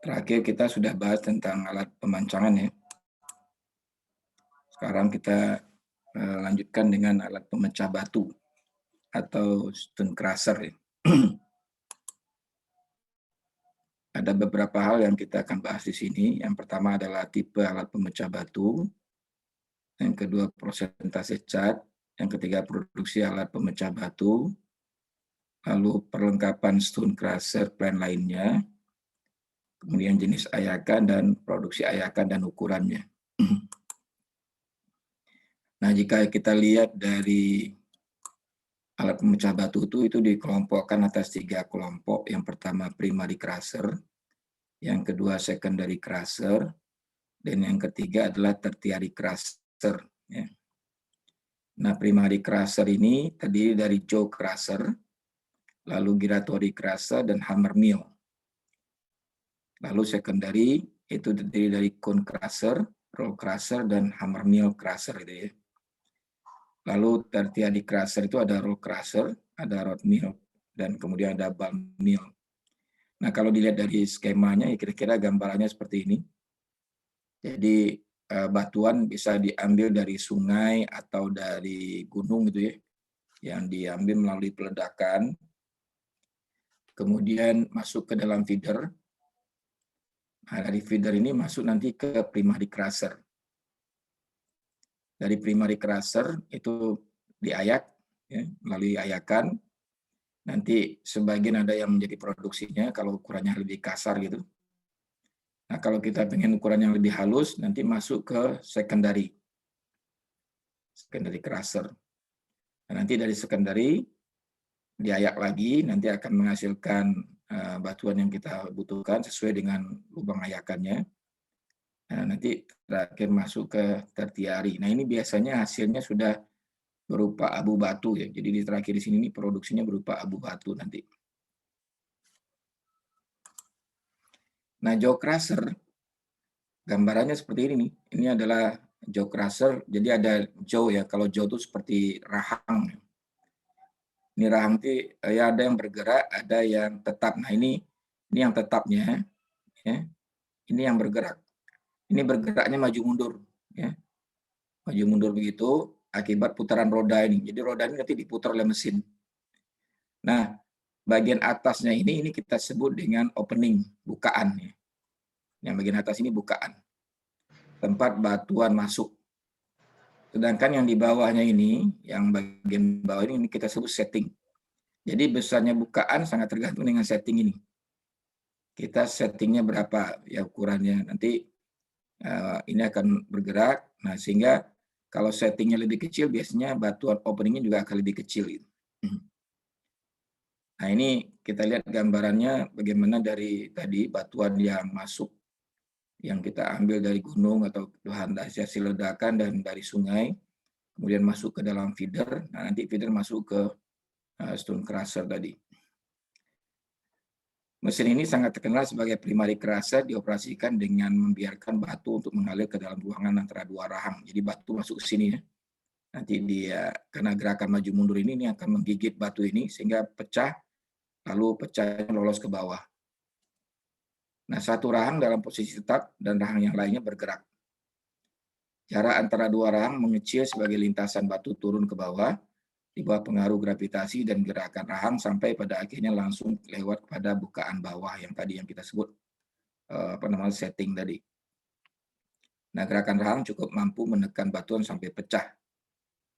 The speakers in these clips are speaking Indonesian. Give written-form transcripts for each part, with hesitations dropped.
Terakhir kita sudah bahas tentang alat pemancangan ya. Sekarang kita lanjutkan dengan alat pemecah batu atau stone crusher ya. Ada beberapa hal yang kita akan bahas di sini. Yang pertama adalah tipe alat pemecah batu, yang kedua persentase cat, yang ketiga produksi alat pemecah batu, lalu perlengkapan stone crusher plan lainnya, kemudian jenis ayakan dan produksi ayakan dan ukurannya. Nah, jika kita lihat dari alat pemecah batu itu dikelompokkan atas 3 kelompok. Yang pertama primary crusher, yang kedua secondary crusher, dan yang ketiga adalah tertiary crusher. Ya. Nah, primary crusher ini terdiri dari jaw crusher, lalu giratory crusher, dan hammer mill. Lalu secondary itu terdiri dari cone crusher, roll crusher, dan hammer mill crusher. Gitu ya. Lalu tertiary crusher itu ada roll crusher, ada rod mill, dan kemudian ada ball mill. Nah, kalau dilihat dari skemanya, ya kira-kira gambarannya seperti ini. Jadi, batuan bisa diambil dari sungai atau dari gunung gitu ya, yang diambil melalui peledakan, kemudian masuk ke dalam feeder. Nah, dari feeder ini masuk nanti ke primary crusher. Dari primary crusher itu diayak, ya, melalui ayakan. Nanti sebagian ada yang menjadi produksinya kalau ukurannya lebih kasar gitu. Nah, kalau kita pengen ukuran yang lebih halus, nanti masuk ke secondary crusher. Nah, nanti dari secondary diayak lagi, nanti akan menghasilkan batuan yang kita butuhkan sesuai dengan lubang ayakannya. Nah, nanti terakhir masuk ke tertiary. Nah, ini biasanya hasilnya sudah berupa abu batu ya. Jadi di terakhir di sini produksinya berupa abu batu nanti. Nah, jaw crusher gambarannya seperti ini nih. Ini adalah jaw crusher. Jadi ada jaw ya. Kalau jaw itu seperti rahang. Ini rahang itu ya ada yang bergerak, ada yang tetap. Nah, ini yang tetapnya ya. Ini yang bergerak. Ini bergeraknya maju mundur ya. Maju mundur begitu akibat putaran roda ini. Jadi roda ini nanti diputar oleh mesin. Nah, bagian atasnya ini kita sebut dengan opening, bukaan ya. Yang bagian atas ini bukaan. Tempat batuan masuk. Sedangkan yang di bawahnya ini, yang bagian bawah ini kita sebut setting. Jadi besarnya bukaan sangat tergantung dengan setting ini. Kita settingnya berapa ya ukurannya. Nanti ini akan bergerak. Nah, sehingga kalau settingnya lebih kecil, biasanya batuan openingnya juga akan lebih kecil. Gitu. Nah, ini kita lihat gambarannya bagaimana dari tadi batuan yang masuk, yang kita ambil dari gunung atau hasil ledakan dan dari sungai, kemudian masuk ke dalam feeder. Nah, nanti feeder masuk ke stone crusher tadi. Mesin ini sangat terkenal sebagai primary crusher, dioperasikan dengan membiarkan batu untuk mengalir ke dalam ruangan antara dua rahang. Jadi batu masuk ke sini ya. Nanti dia karena gerakan maju mundur ini akan menggigit batu ini sehingga pecah, lalu pecah lolos ke bawah. Nah, satu rahang dalam posisi tetap dan rahang yang lainnya bergerak. Jarak antara dua rahang mengecil sebagai lintasan batu turun ke bawah di bawah pengaruh gravitasi dan gerakan rahang sampai pada akhirnya langsung lewat pada bukaan bawah yang tadi yang kita sebut setting tadi. Nah, gerakan rahang cukup mampu menekan batuan sampai pecah.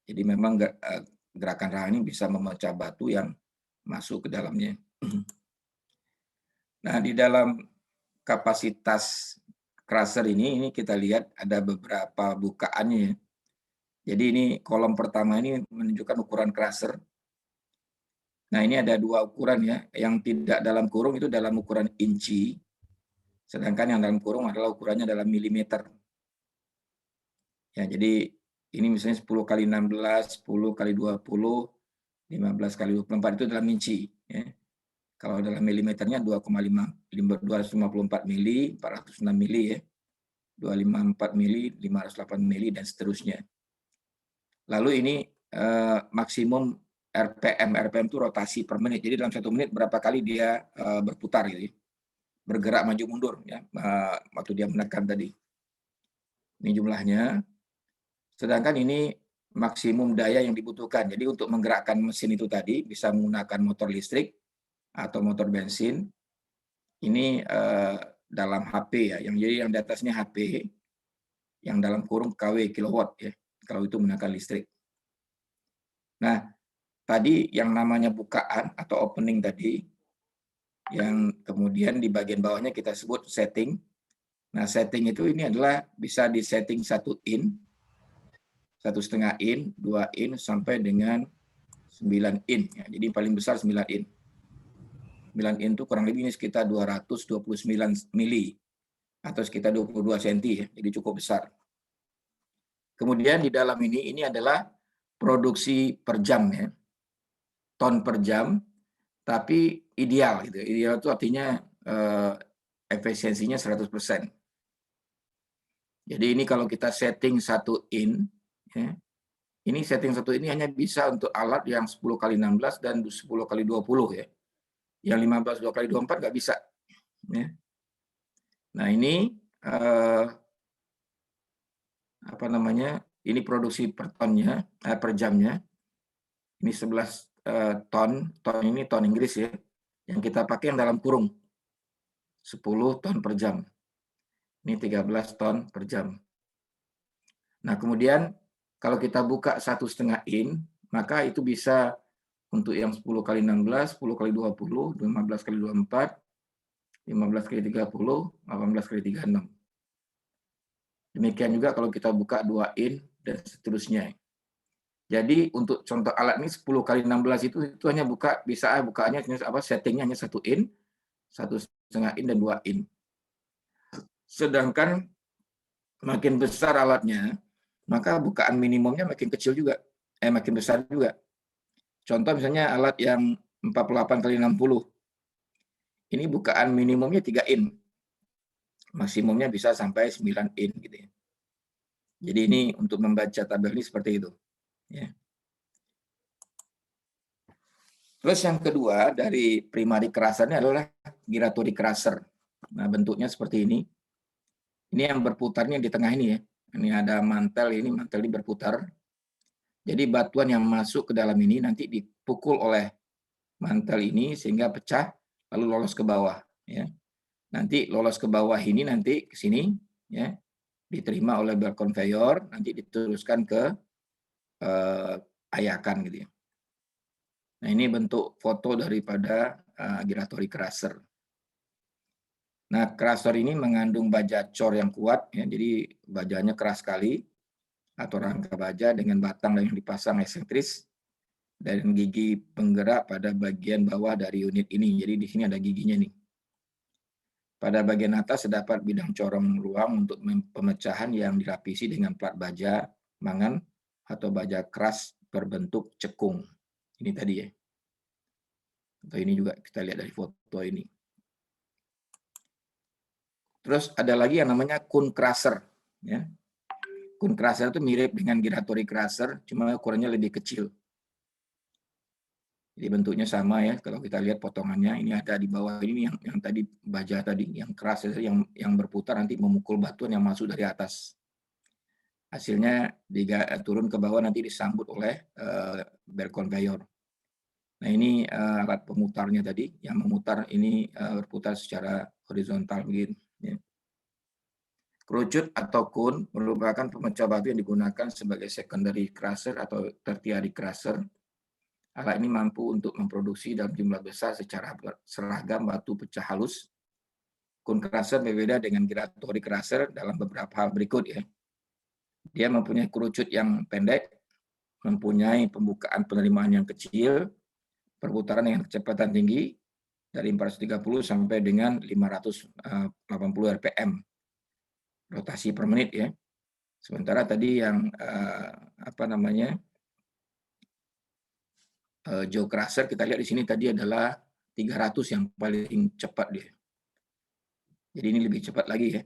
Jadi memang gerakan rahang ini bisa memecah batu yang masuk ke dalamnya. Nah, di dalam kapasitas crusher ini kita lihat ada beberapa bukaannya. Jadi ini kolom pertama ini menunjukkan ukuran crusher. Nah, ini ada dua ukuran ya. Yang tidak dalam kurung itu dalam ukuran inci. Sedangkan yang dalam kurung adalah ukurannya dalam milimeter. Ya, jadi ini misalnya 10 kali 16, 10 kali 20, 15 kali 24 itu dalam inci. Ya. Kalau dalam milimeternya 2,54 mili, 406 mili ya. 254 mili, 508 mili, dan seterusnya. Lalu ini maksimum RPM. RPM itu rotasi per menit. Jadi dalam 1 menit berapa kali dia berputar gitu. bergerak maju mundur ya, waktu dia menekan tadi. Ini jumlahnya. Sedangkan ini maksimum daya yang dibutuhkan. Jadi untuk menggerakkan mesin itu tadi bisa menggunakan motor listrik atau motor bensin. Ini dalam HP ya, yang di atasnya HP, yang dalam kurung KW kilowatt ya, kalau itu menggunakan listrik. Nah, tadi yang namanya bukaan atau opening tadi, yang kemudian di bagian bawahnya kita sebut setting. Nah, setting itu ini adalah bisa di setting 1 in, 1,5 in, 2 in, sampai dengan 9 in. Ya. Jadi paling besar 9 in. 9 in itu kurang lebih ini sekitar 229 mili atau sekitar 22 cm ya. Jadi cukup besar. Kemudian di dalam ini adalah produksi per jam ya. Ton per jam, tapi ideal gitu. Ideal itu artinya efisiensinya 100%. Jadi ini kalau kita setting 1 in ya, ini setting 1 ini hanya bisa untuk alat yang 10 kali 16 dan 10 kali 20 ya. Yang 15 2 kali 24 nggak bisa. Ya. Nah ini apa namanya? Ini produksi per tonnya, per jamnya. Ini 11 ton. Ton ini ton Inggris ya. Yang kita pakai yang dalam kurung. 10 ton per jam. Ini 13 ton per jam. Nah kemudian kalau kita buka 1,5 in, maka itu bisa untuk yang 10 kali 16, 10 kali 20, 15 kali 24, 15 kali 30, 18 kali 36. Demikian juga kalau kita buka 2 in dan seterusnya. Jadi untuk contoh alat ini 10 kali 16 itu hanya bukaannya settingnya hanya 1 in, 1,5 in dan 2 in. Sedangkan makin besar alatnya, maka bukaan minimumnya makin kecil juga, makin besar juga. Contoh misalnya alat yang 48 kali 60. Ini bukaan minimumnya 3 in. Maksimumnya bisa sampai 9 in gitu ya. Jadi ini untuk membaca tabel ini seperti itu. Ya. Terus yang kedua dari primary crusher ini adalah giratory crusher. Nah bentuknya seperti ini. Ini yang berputarnya di tengah ini ya. Ini ada mantel ini berputar. Jadi batuan yang masuk ke dalam ini nanti dipukul oleh mantel ini sehingga pecah lalu lolos ke bawah. Ya. Nanti lolos ke bawah ini nanti ke sini ya, diterima oleh belt conveyor, nanti diteruskan ke ayakan gitu ya. Nah ini bentuk foto daripada giratory crusher. Nah crusher ini mengandung baja cor yang kuat ya, jadi bajanya keras sekali atau rangka baja dengan batang yang dipasang eksentris dan gigi penggerak pada bagian bawah dari unit ini. Jadi di sini ada giginya nih. Pada bagian atas terdapat bidang corong ruang untuk pemecahan yang dilapisi dengan plat baja mangan atau baja keras berbentuk cekung. Ini tadi ya. Atau ini juga kita lihat dari foto ini. Terus ada lagi yang namanya cone crusher. Ya. Cone crusher itu mirip dengan giratory crusher, cuma ukurannya lebih kecil. Jadi bentuknya sama ya. Kalau kita lihat potongannya, ini ada di bawah ini yang tadi baja tadi, yang keras yang berputar nanti memukul batuan yang masuk dari atas. Hasilnya turun ke bawah nanti disambut oleh belt conveyor. Nah ini alat pemutarnya tadi, yang memutar ini berputar secara horizontal begini. Ya. Kerucut atau cone merupakan pemecah batu yang digunakan sebagai secondary crusher atau tertiary crusher. Alat ini mampu untuk memproduksi dalam jumlah besar secara seragam batu pecah halus. Cone crusher berbeda dengan giratory crusher dalam beberapa hal berikut ya. Dia mempunyai kerucut yang pendek, mempunyai pembukaan penerimaan yang kecil, perputaran dengan kecepatan tinggi dari 430 sampai dengan 580 rpm rotasi per menit ya. Sementara tadi yang jaw crusher kita lihat di sini tadi adalah 300 yang paling cepat dia. Jadi ini lebih cepat lagi ya.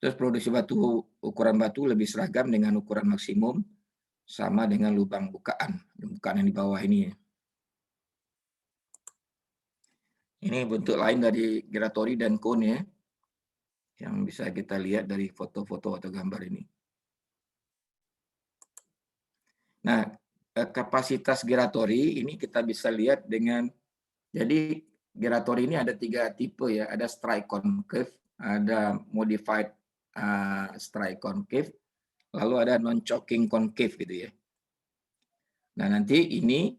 Terus produksi ukuran batu lebih seragam dengan ukuran maksimum sama dengan lubang bukaan yang di bawah ini ya. Ini bentuk lain dari giratori dan cone ya, yang bisa kita lihat dari foto-foto atau gambar ini. Nah, kapasitas giratori ini kita bisa lihat dengan, jadi giratori ini ada 3 tipe ya, ada strike concave, ada modified strike concave, lalu ada non-choking concave gitu ya. Nah, nanti ini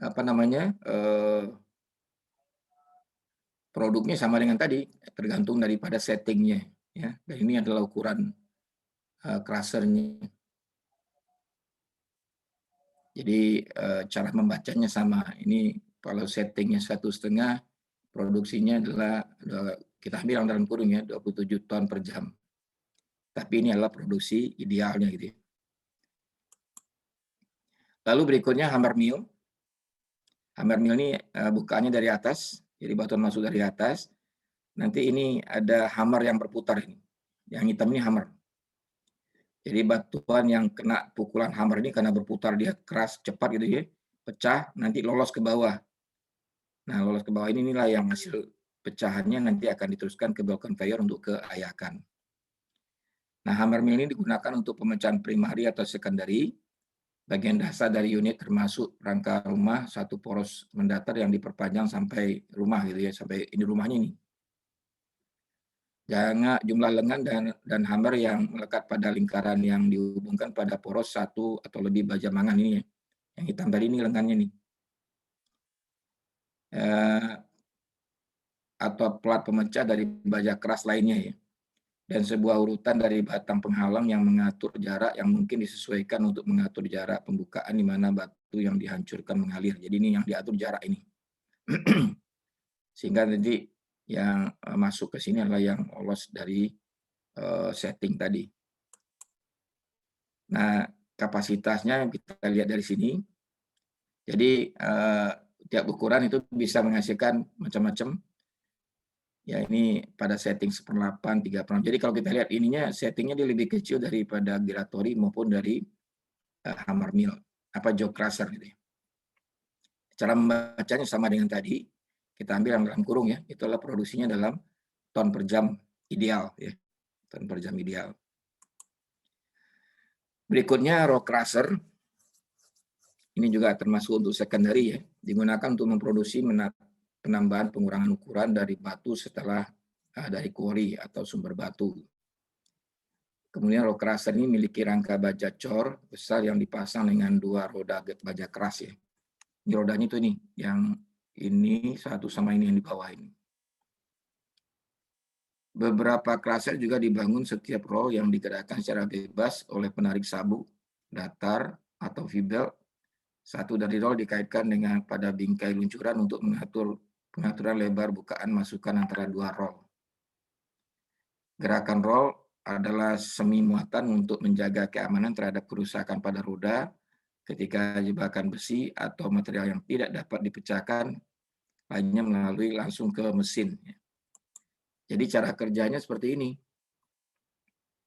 apa namanya, produknya sama dengan tadi, tergantung daripada settingnya ya. Dan ini adalah ukuran crusher-nya. Jadi cara membacanya sama. Ini kalau settingnya 1,5, produksinya adalah kita ambil dalam kurung ya 27 ton per jam. Tapi ini adalah produksi idealnya gitu ya. Lalu berikutnya hammer mill. Hammer mill ini bukaannya dari atas, jadi batuan masuk dari atas. Nanti ini ada hammer yang berputar ini. Yang hitam ini hammer. Jadi batuan yang kena pukulan hammer ini karena berputar dia keras cepat gitu ya, pecah nanti lolos ke bawah. Nah, lolos ke bawah inilah yang hasil pecahannya nanti akan diteruskan ke bawah conveyor untuk keayakan. Nah, hammer mill ini digunakan untuk pemecahan primary atau secondary. Bagian dasar dari unit termasuk rangka rumah satu poros mendatar yang diperpanjang sampai rumah gitu ya, sampai ini rumahnya ini. Jangan jumlah lengan dan hammer yang melekat pada lingkaran yang dihubungkan pada poros satu atau lebih baja mangan ini ya. Yang hitam tadi ini lengannya nih. Atau plat pemecah dari baja keras lainnya ya. Dan sebuah urutan dari batang penghalang yang mengatur jarak yang mungkin disesuaikan untuk mengatur jarak pembukaan di mana batu yang dihancurkan mengalir. Jadi ini yang diatur jarak ini. Sehingga nanti yang masuk ke sini adalah yang lolos dari setting tadi. Nah, kapasitasnya kita lihat dari sini. Jadi tiap ukuran itu bisa menghasilkan macam-macam. Ya ini pada setting 1/8, 3/6. Jadi kalau kita lihat ininya settingnya dia lebih kecil daripada giratori maupun dari hammer mill, apa jaw crusher gitu ya. Cara membacanya sama dengan tadi, kita ambil yang dalam kurung ya, itu adalah produksinya dalam ton per jam ideal ya, ton per jam ideal. Berikutnya rock crusher, ini juga termasuk untuk secondary ya, digunakan untuk memproduksi penambahan pengurangan ukuran dari batu setelah dari quarry atau sumber batu. Kemudian rock crusher ini memiliki rangka baja cor besar yang dipasang dengan 2 roda baja keras ya. Ini rodanya itu nih, yang ini satu sama ini yang di bawah ini. Beberapa crusher juga dibangun setiap roll yang digerakkan secara bebas oleh penarik sabuk, datar, atau V-belt. Satu dari roll dikaitkan dengan pada bingkai luncuran untuk mengatur pengaturan lebar bukaan masukan antara 2 roll. Gerakan roll adalah semi muatan untuk menjaga keamanan terhadap kerusakan pada roda ketika jebakan besi atau material yang tidak dapat dipecahkan lainnya melalui langsung ke mesin. Jadi cara kerjanya seperti ini.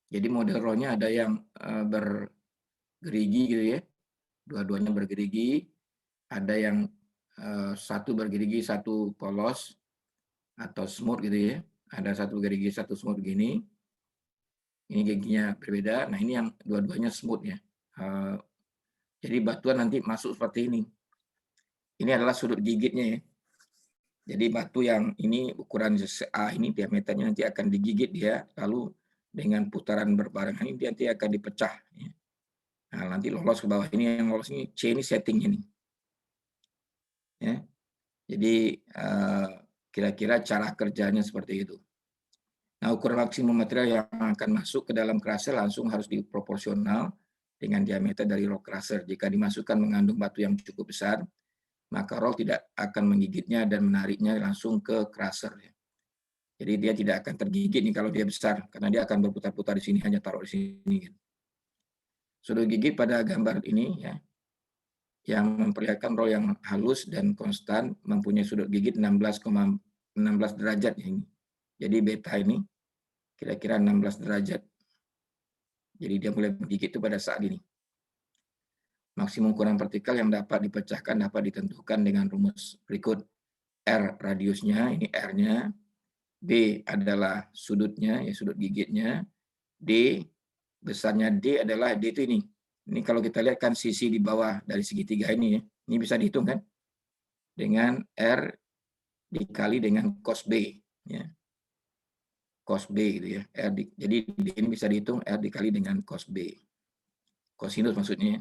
Jadi model rollnya ada yang bergerigi gitu ya, dua-duanya bergerigi, ada yang satu bergerigi satu polos atau smooth gitu ya, ada satu gerigi satu smooth begini. Ini giginya berbeda. Nah ini yang dua-duanya smooth ya. Jadi batuan nanti masuk seperti ini. Ini adalah sudut gigitnya ya. Jadi batu yang ini ukuran A ini diameternya nanti akan digigit dia, lalu dengan putaran berbarengan ini nanti akan dipecah. Ya. Nah nanti lolos ke bawah ini, yang lolos ini C ini settingnya nih. Ya. Jadi kira-kira cara kerjanya seperti itu. Nah ukuran maksimum material yang akan masuk ke dalam crusher langsung harus diproporsional dengan diameter dari rock crusher. Jika dimasukkan mengandung batu yang cukup besar, maka roll tidak akan menggigitnya dan menariknya langsung ke crusher. Jadi dia tidak akan tergigit nih kalau dia besar, karena dia akan berputar-putar di sini, hanya taruh di sini. Sudut gigit pada gambar ini ya, yang memperlihatkan roll yang halus dan konstan mempunyai sudut gigit 16 derajat ini. Jadi beta ini kira-kira 16 derajat. Jadi dia mulai menggigit itu pada saat ini. Maksimum ukuran vertikal yang dapat dipecahkan dapat ditentukan dengan rumus berikut. R radiusnya, ini R-nya, B adalah sudutnya, ya sudut gigitnya, D besarnya D adalah D itu ini. Ini kalau kita lihat kan sisi di bawah dari segitiga ini ya. Ini bisa dihitung kan dengan R dikali dengan cos B ya. Cos B gitu ya. Jadi D ini bisa dihitung R dikali dengan cos B. Kosinus maksudnya.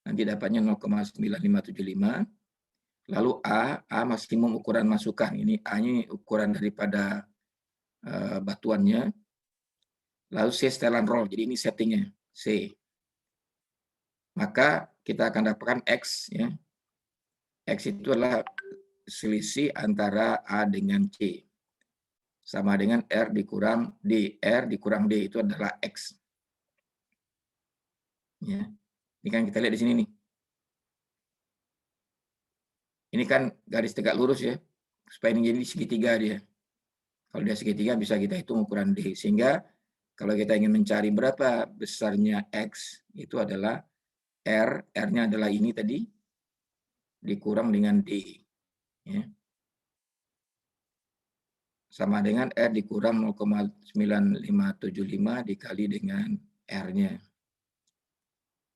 Nanti dapatnya 0,9575. Lalu A maksimum ukuran masukan. Ini A ini ukuran daripada batuannya. Lalu C setelan roll. Jadi ini settingnya C. Maka kita akan dapatkan X ya. X itu adalah selisih antara A dengan C. Sama dengan R dikurang D. R dikurang D itu adalah X. Ya. Ini kan kita lihat di sini nih. Ini kan garis tegak lurus ya. Supaya ini jadi segitiga dia. Kalau dia segitiga bisa kita hitung ukuran D. Sehingga kalau kita ingin mencari berapa besarnya X, itu adalah R-nya adalah ini tadi, dikurang dengan D. Ya. Sama dengan R dikurang 0,9575 dikali dengan R-nya.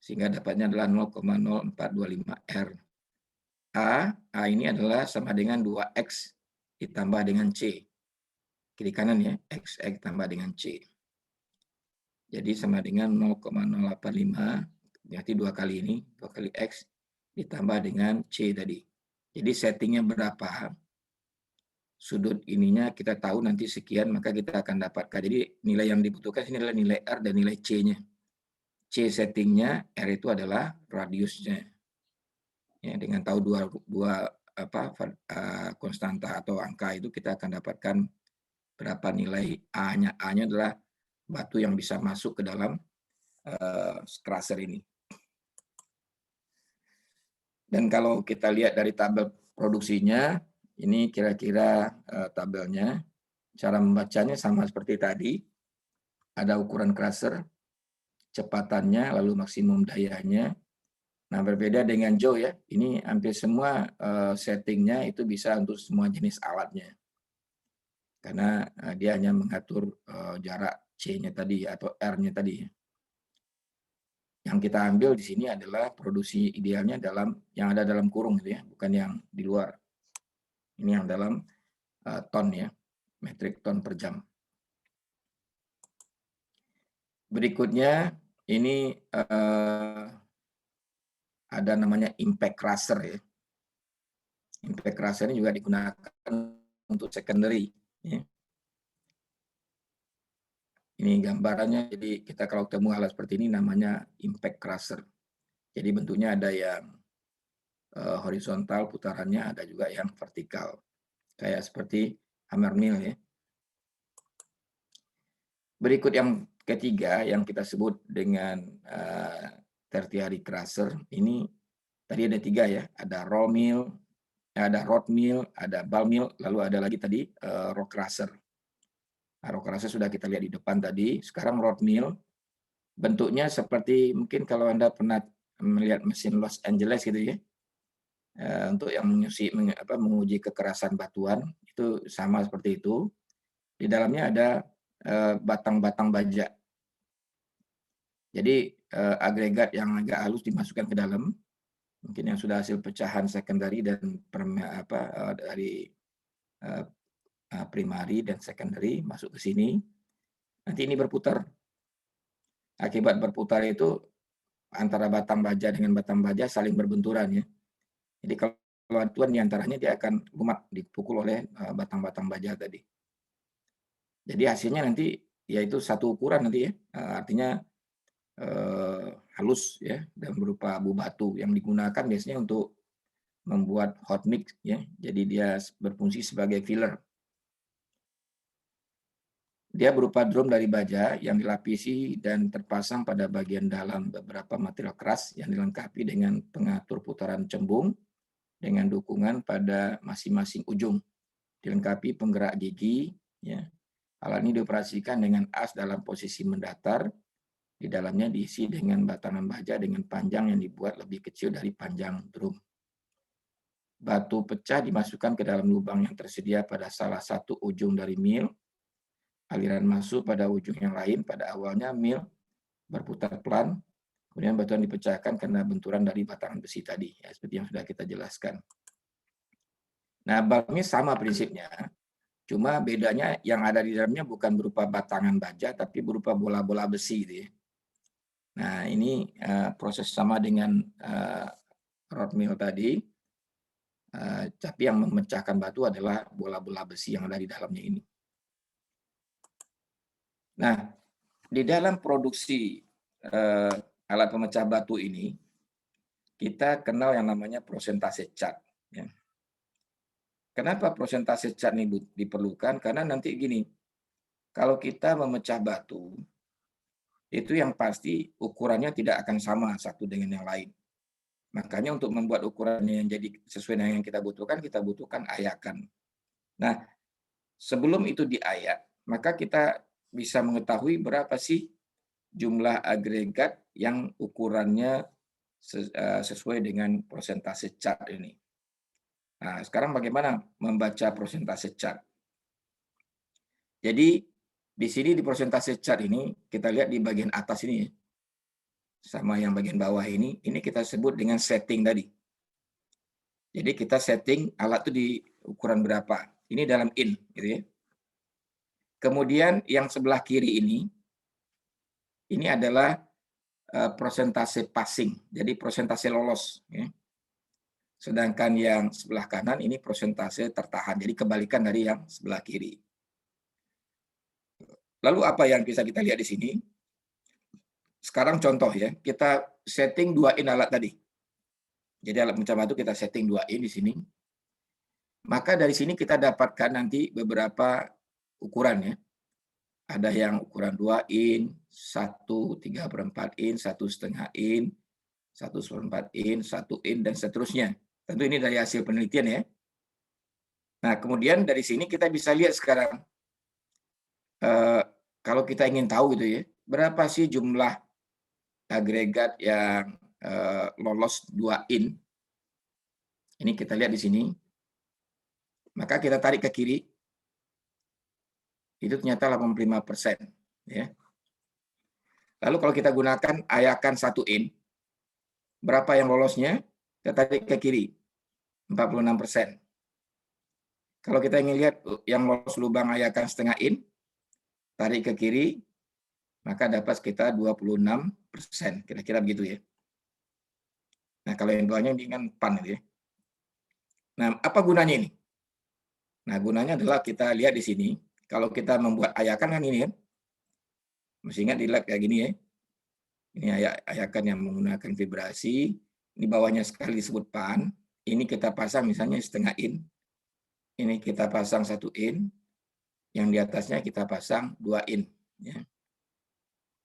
Sehingga dapatnya adalah 0,0425 R. A ini adalah sama dengan 2X ditambah dengan C. Kiri kanan ya, X tambah dengan C. Jadi sama dengan 0,085, berarti 2 kali ini, 2 kali X ditambah dengan C tadi. Jadi settingnya berapa, sudut ininya kita tahu nanti sekian, maka kita akan dapatkan. Jadi nilai yang dibutuhkan ini adalah nilai R dan nilai C-nya. C settingnya, R itu adalah radiusnya. Ya, dengan tahu dua konstanta atau angka itu kita akan dapatkan berapa nilai A-nya. A-nya adalah batu yang bisa masuk ke dalam crusher ini. Dan kalau kita lihat dari tabel produksinya, ini kira-kira tabelnya. Cara membacanya sama seperti tadi. Ada ukuran crusher, kecepatannya, lalu maksimum dayanya. Nah, berbeda dengan Joe ya. Ini hampir semua settingnya itu bisa untuk semua jenis alatnya. Karena dia hanya mengatur jarak C-nya tadi atau R-nya tadi. Yang kita ambil di sini adalah produksi idealnya yang ada dalam kurung gitu ya, bukan yang di luar. Ini yang dalam ton ya, metrik ton per jam. Berikutnya ini ada namanya impact crusher ya. Impact crusher ini juga digunakan untuk secondary. Ya. Ini gambarannya, jadi kita kalau ketemu hal seperti ini namanya impact crusher. Jadi bentuknya ada yang horizontal putarannya, ada juga yang vertikal. Kayak seperti hammer mill ya. Berikut yang ketiga yang kita sebut dengan tertiary crusher. Ini tadi ada 3 ya, ada roll mill, ada rod mill, ada ball mill, lalu ada lagi tadi rock crusher. Nah, rock crusher sudah kita lihat di depan tadi. Sekarang rod mill bentuknya seperti mungkin kalau Anda pernah melihat mesin Los Angeles gitu ya. Untuk yang menguji kekerasan batuan itu sama seperti itu. Di dalamnya ada batang-batang baja. Jadi agregat yang agak halus dimasukkan ke dalam, mungkin yang sudah hasil pecahan secondary dan dari primary dan secondary masuk ke sini. Nanti ini berputar. Akibat berputar itu antara batang baja dengan batang baja saling berbenturan ya. Jadi kalau batuan diantaranya dia akan lumat dipukul oleh batang-batang baja tadi. Jadi hasilnya nanti yaitu satu ukuran nanti ya, artinya halus ya dan berupa abu batu yang digunakan biasanya untuk membuat hot mix ya. Jadi dia berfungsi sebagai filler. Dia berupa drum dari baja yang dilapisi dan terpasang pada bagian dalam beberapa material keras yang dilengkapi dengan pengatur putaran cembung dengan dukungan pada masing-masing ujung. Dilengkapi penggerak gigi ya. Alat ini dioperasikan dengan as dalam posisi mendatar. Di dalamnya diisi dengan batangan baja dengan panjang yang dibuat lebih kecil dari panjang drum. batu pecah dimasukkan ke dalam lubang yang tersedia pada salah satu ujung dari mil, aliran masuk pada ujung yang lain. Pada awalnya mil berputar pelan, kemudian batuan dipecahkan karena benturan dari batangan besi tadi, ya, seperti yang sudah kita jelaskan. Nah, bal ini sama prinsipnya, cuma bedanya yang ada di dalamnya bukan berupa batangan baja, tapi berupa bola-bola besi gitu ya. Nah, ini proses sama dengan rod mill tadi, tapi yang memecahkan batu adalah bola-bola besi yang ada di dalamnya ini. Nah, di dalam produksi alat pemecah batu ini, kita kenal yang namanya prosentase cat. Ya. Kenapa prosentase cat ini diperlukan? Karena nanti gini, kalau kita memecah batu, itu yang pasti ukurannya tidak akan sama satu dengan yang lain. Makanya untuk membuat ukurannya yang jadi sesuai dengan yang kita butuhkan ayakan. Nah, sebelum itu diayak, maka kita bisa mengetahui berapa sih jumlah agregat yang ukurannya sesuai dengan prosentase cat ini. Nah, sekarang bagaimana membaca prosentase cat? Jadi, di sini di prosentase cat ini, kita lihat di bagian atas ini, sama yang bagian bawah ini kita sebut dengan setting tadi. Jadi kita setting alat itu di ukuran berapa. Ini dalam in, gitu ya. Kemudian yang sebelah kiri ini adalah prosentase passing, jadi prosentase lolos. Ya. Sedangkan yang sebelah kanan ini prosentase tertahan, jadi kebalikan dari yang sebelah kiri. Lalu apa yang bisa kita lihat di sini? Sekarang contoh ya, kita setting 2 in alat tadi. Jadi alat pemecah batu kita setting 2 in di sini. Maka dari sini kita dapatkan nanti beberapa ukuran ya. Ada yang ukuran 2 in, 1 3/4 in, 1,5 in, 1/4 in, 1 in, dan seterusnya. Tentu ini dari hasil penelitian ya. Nah, kemudian dari sini kita bisa lihat sekarang, kalau kita ingin tahu gitu ya, berapa sih jumlah agregat yang lolos 2 in. Ini kita lihat di sini. Maka kita tarik ke kiri, itu ternyata 85%. Ya. Lalu kalau kita gunakan ayakan 1 in, berapa yang lolosnya? Kita tarik ke kiri, 46%. Kalau kita ingin lihat yang lolos lubang ayakan setengah in, tarik ke kiri, maka dapat sekitar 26%. Kira-kira begitu ya. Nah, kalau yang bawahnya ini kan pan gitu ya. Nah, apa gunanya ini? Nah, gunanya adalah kita lihat di sini, kalau kita membuat ayakan kan ini kan, mesti ingat di lab kayak gini ya. Ini ayakan yang menggunakan vibrasi, di bawahnya sekali disebut pan, ini kita pasang misalnya setengah in, ini kita pasang 1 in, yang di atasnya kita pasang 2 in. Ya.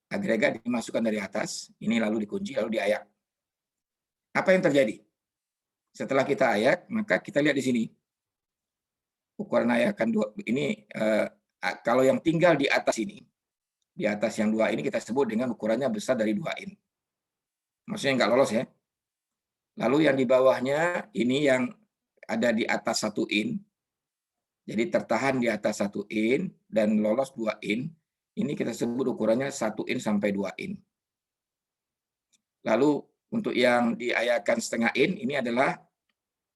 Agregat dimasukkan dari atas, ini lalu dikunci, lalu diayak. Apa yang terjadi? Setelah kita ayak, maka kita lihat di sini. Ukuran ayakan ini, kalau yang tinggal di atas ini, di atas yang 2 ini kita sebut dengan ukurannya besar dari 2 in. Maksudnya nggak lolos ya. Lalu yang di bawahnya ini yang ada di atas 1 in, jadi tertahan di atas 1 in dan lolos 2 in, ini kita sebut ukurannya 1 in sampai 2 in. Lalu untuk yang diayakan setengah in, ini adalah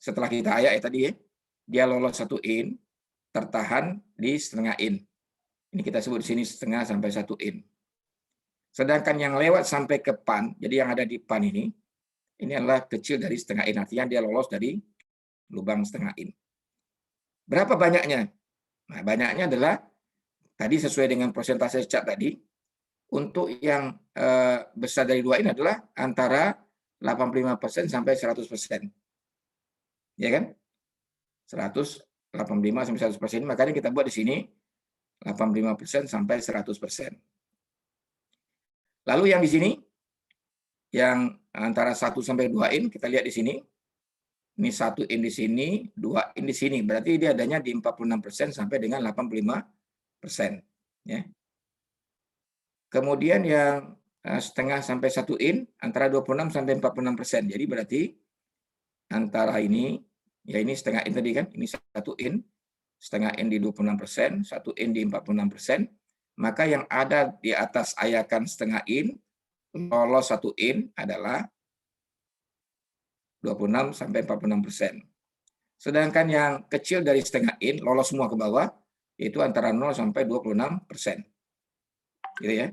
setelah kita ayak ya tadi ya, dia lolos 1 in, tertahan di setengah in. Ini kita sebut di sini setengah sampai 1 in. Sedangkan yang lewat sampai ke pan, jadi yang ada di pan ini adalah kecil dari setengah in, artinya dia lolos dari lubang setengah in. Berapa banyaknya? Nah, banyaknya adalah tadi sesuai dengan persentase cat tadi, untuk yang besar dari 2 in adalah antara 85% sampai 100%. Ya kan? 185 sampai 100%, makanya kita buat di sini 85% sampai 100%. Lalu yang di sini, yang antara 1 sampai 2 in, kita lihat di sini. Ini 1 in di sini, 2 in di sini. Berarti dia adanya di 46% sampai dengan 85%. Ya. Kemudian yang setengah sampai 1 in, antara 26 sampai 46%. Jadi berarti antara ini Ya ini setengah in tadi kan, ini 1 in, setengah in di 26%, 1 in di 46%, maka yang ada di atas ayakan setengah in, lolos 1 in adalah 26 sampai 46%. Sedangkan yang kecil dari setengah in, lolos semua ke bawah, itu antara 0 sampai 26%. Gitu ya.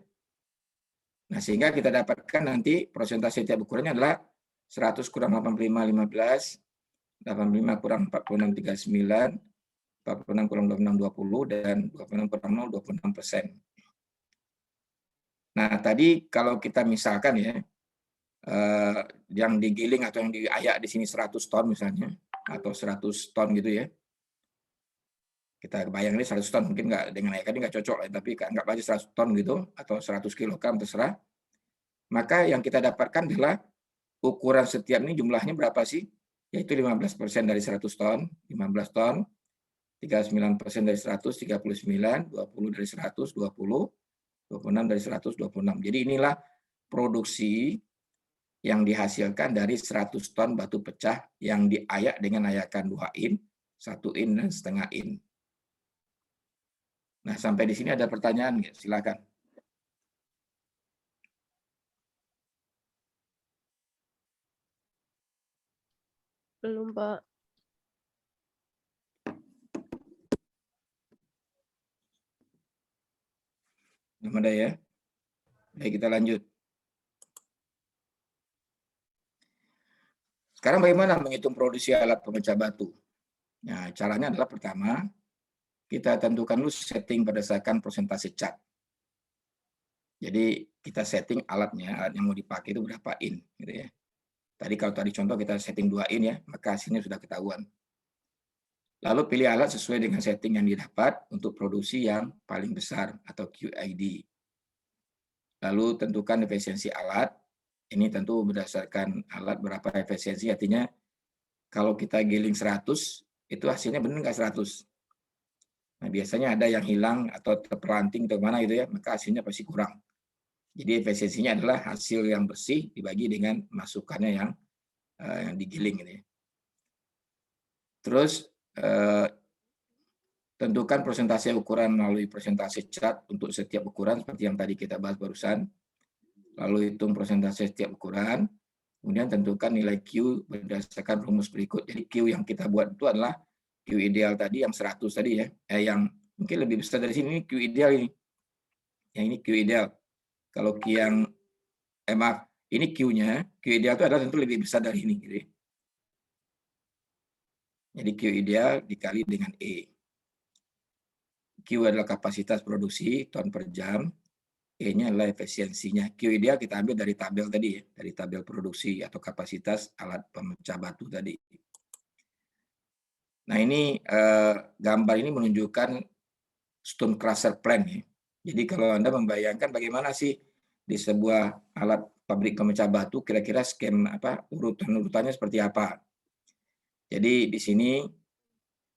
Nah, sehingga kita dapatkan nanti persentase tiap ukurannya adalah 100 kurang 85, 15, 85 kurang 46, 39, 46 kurang 26, 20, dan 26 kurang 0, 26%. Nah, tadi kalau kita misalkan ya, yang digiling atau yang diayak di sini 100 ton misalnya, atau 100 ton gitu ya, kita bayang ini 100 ton, mungkin nggak dengan ayakan ini nggak cocok, tapi anggap aja 100 ton gitu, atau 100 kilogram, terserah. Maka yang kita dapatkan adalah ukuran setiap ini jumlahnya berapa sih? Yaitu 15% dari 100 ton, 15 ton, 39% dari 100, 39, 20 dari 100, 20, 26 dari 100, 26. Jadi inilah produksi yang dihasilkan dari 100 ton batu pecah yang diayak dengan ayakan 2 in, 1 in, dan setengah in. Nah, sampai di sini ada pertanyaan? Silakan. Belum, Pak. Belum ada ya? Baik, kita lanjut. Sekarang bagaimana menghitung produksi alat pemecah batu? Nah, caranya adalah pertama, kita tentukan dulu setting berdasarkan persentase cat. Jadi kita setting alat yang mau dipakai itu berapa in, gitu ya. Tadi kalau tadi contoh kita setting 2 in ya, maka hasilnya sudah ketahuan. Lalu pilih alat sesuai dengan setting yang didapat untuk produksi yang paling besar atau QID. Lalu tentukan efisiensi alat. Ini tentu berdasarkan alat berapa efisiensi, artinya kalau kita giling 100, itu hasilnya benar nggak 100? Nah, biasanya ada yang hilang atau terpelanting atau mana gitu ya, maka hasilnya pasti kurang. Jadi efisiensinya adalah hasil yang bersih dibagi dengan masukannya yang digiling ini. Terus tentukan persentase ukuran melalui persentase cat untuk setiap ukuran seperti yang tadi kita bahas barusan. Lalu hitung persentase setiap ukuran. Kemudian tentukan nilai Q berdasarkan rumus berikut. Jadi Q yang kita buat itu adalah Q ideal tadi yang 100 tadi ya. Yang mungkin lebih besar dari sini Q ideal ini. Yang ini Q ideal. Kalau Q yang maaf, ini Q-nya, Q ideal itu adalah tentu lebih besar dari ini gitu ya. Jadi Q ideal dikali dengan E. Q adalah kapasitas produksi ton per jam, E-nya adalah efisiensinya. Q ideal kita ambil dari tabel tadi ya, dari tabel produksi atau kapasitas alat pemecah batu tadi. Nah ini gambar ini menunjukkan stone crusher plant ya. Jadi kalau Anda membayangkan bagaimana sih di sebuah alat pabrik pemecah batu, kira-kira skema urutan-urutannya seperti apa. Jadi di sini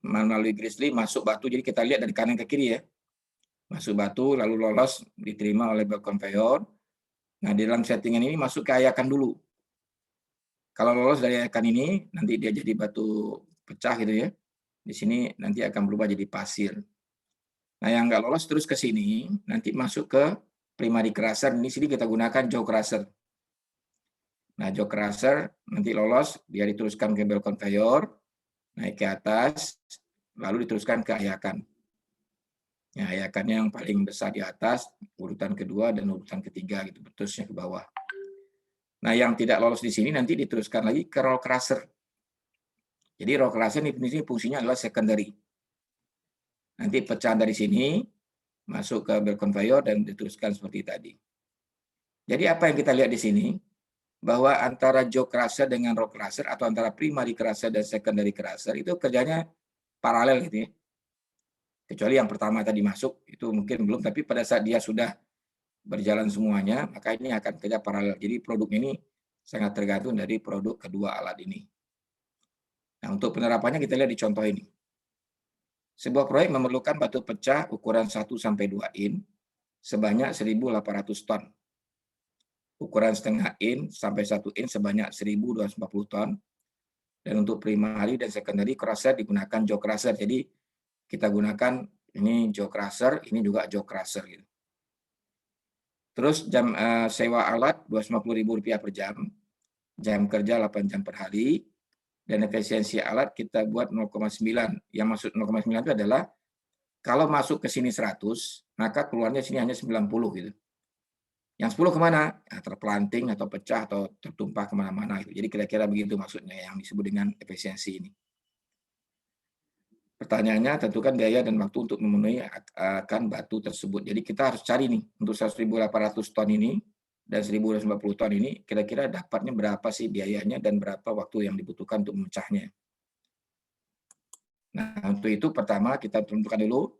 melalui grizzly masuk batu, jadi kita lihat dari kanan ke kiri ya. Masuk batu, lalu lolos, diterima oleh belt conveyor. Nah, di dalam settingan ini masuk ke ayakan dulu. Kalau lolos dari ayakan ini, nanti dia jadi batu pecah gitu ya. Di sini nanti akan berubah jadi pasir. Nah, yang nggak lolos terus ke sini, nanti masuk ke primary crusher. Ini sini kita gunakan jaw crusher. Nah, jaw crusher nanti lolos, dia diteruskan ke belt conveyor, naik ke atas, lalu diteruskan ke ayakan. Ya, ayakannya yang paling besar di atas, urutan kedua dan urutan ketiga gitu, terusnya ke bawah. Nah, yang tidak lolos di sini nanti diteruskan lagi ke roll crusher. Jadi roll crusher ini fungsinya adalah secondary. Nanti pecahan dari sini masuk ke belt conveyor dan diteruskan seperti tadi. Jadi apa yang kita lihat di sini? Bahwa antara jaw crusher dengan roll crusher atau antara primary crusher dan secondary crusher itu kerjanya paralel gitu ya. Kecuali yang pertama tadi masuk itu mungkin belum, tapi pada saat dia sudah berjalan semuanya, maka ini akan kerja paralel. Jadi produk ini sangat tergantung dari produk kedua alat ini. Nah, untuk penerapannya kita lihat di contoh ini. Sebuah proyek memerlukan batu pecah ukuran 1-2 in sebanyak 1.800 ton. Ukuran setengah in sampai 1 in sebanyak 1.240 ton. Dan untuk primary dan secondary crusher digunakan jaw crusher. Jadi kita gunakan ini jaw crusher, ini juga jaw crusher gitu. Terus jam sewa alat Rp250.000 per jam. Jam kerja 8 jam per hari. Dan efisiensi alat kita buat 0,9. Yang maksud 0,9 itu adalah kalau masuk ke sini 100, maka keluarnya sini hanya 90 gitu. Yang 10 kemana? Ya, terpelanting atau pecah atau tertumpah kemana-mana. Gitu. Jadi kira-kira begitu maksudnya yang disebut dengan efisiensi ini. Pertanyaannya tentukan biaya dan waktu untuk memenuhi akan batu tersebut. Jadi kita harus cari nih untuk 1.800 ton ini dan 1.250 ton ini kira-kira dapatnya berapa sih biayanya dan berapa waktu yang dibutuhkan untuk memecahnya. Nah, untuk itu pertama kita tentukan dulu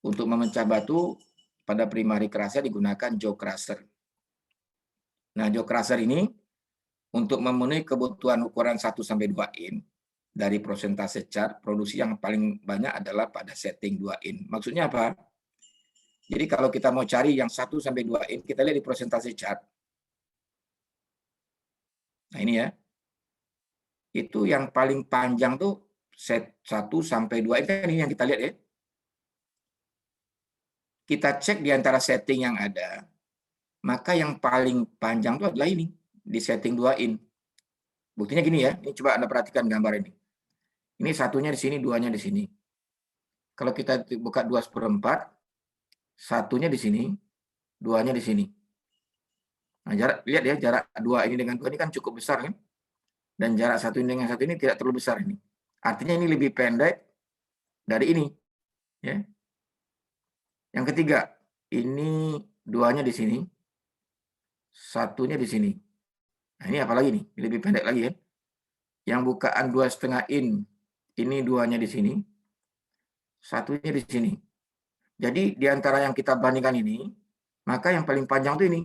untuk memecah batu pada primary crusher digunakan jaw crusher. Nah, jaw crusher ini untuk memenuhi kebutuhan ukuran 1-2 in dari persentase cat, produksi yang paling banyak adalah pada setting 2 in. Maksudnya apa? Jadi kalau kita mau cari yang 1-2 in, kita lihat di persentase cat. Nah ini ya. Itu yang paling panjang tuh set 1-2 in kan ini yang kita lihat ya. Kita cek di antara setting yang ada, maka yang paling panjang itu adalah ini, di setting 2 in. Buktinya gini ya, ini coba Anda perhatikan gambar ini. Ini satunya di sini, duanya di sini. Kalau kita buka 2/4, satunya di sini, duanya di sini. Nah, jarak lihat ya, jarak 2 ini dengan 2 ini kan cukup besar kan? Dan jarak satu ini dengan satu ini tidak terlalu besar ini. Artinya ini lebih pendek dari ini. Ya. Yang ketiga, ini duanya di sini, satunya di sini. Nah, ini apalagi nih? Lebih pendek lagi ya. Yang bukaan 2,5 in, ini duanya di sini, satunya di sini. Jadi di antara yang kita bandingkan ini, maka yang paling panjang itu ini,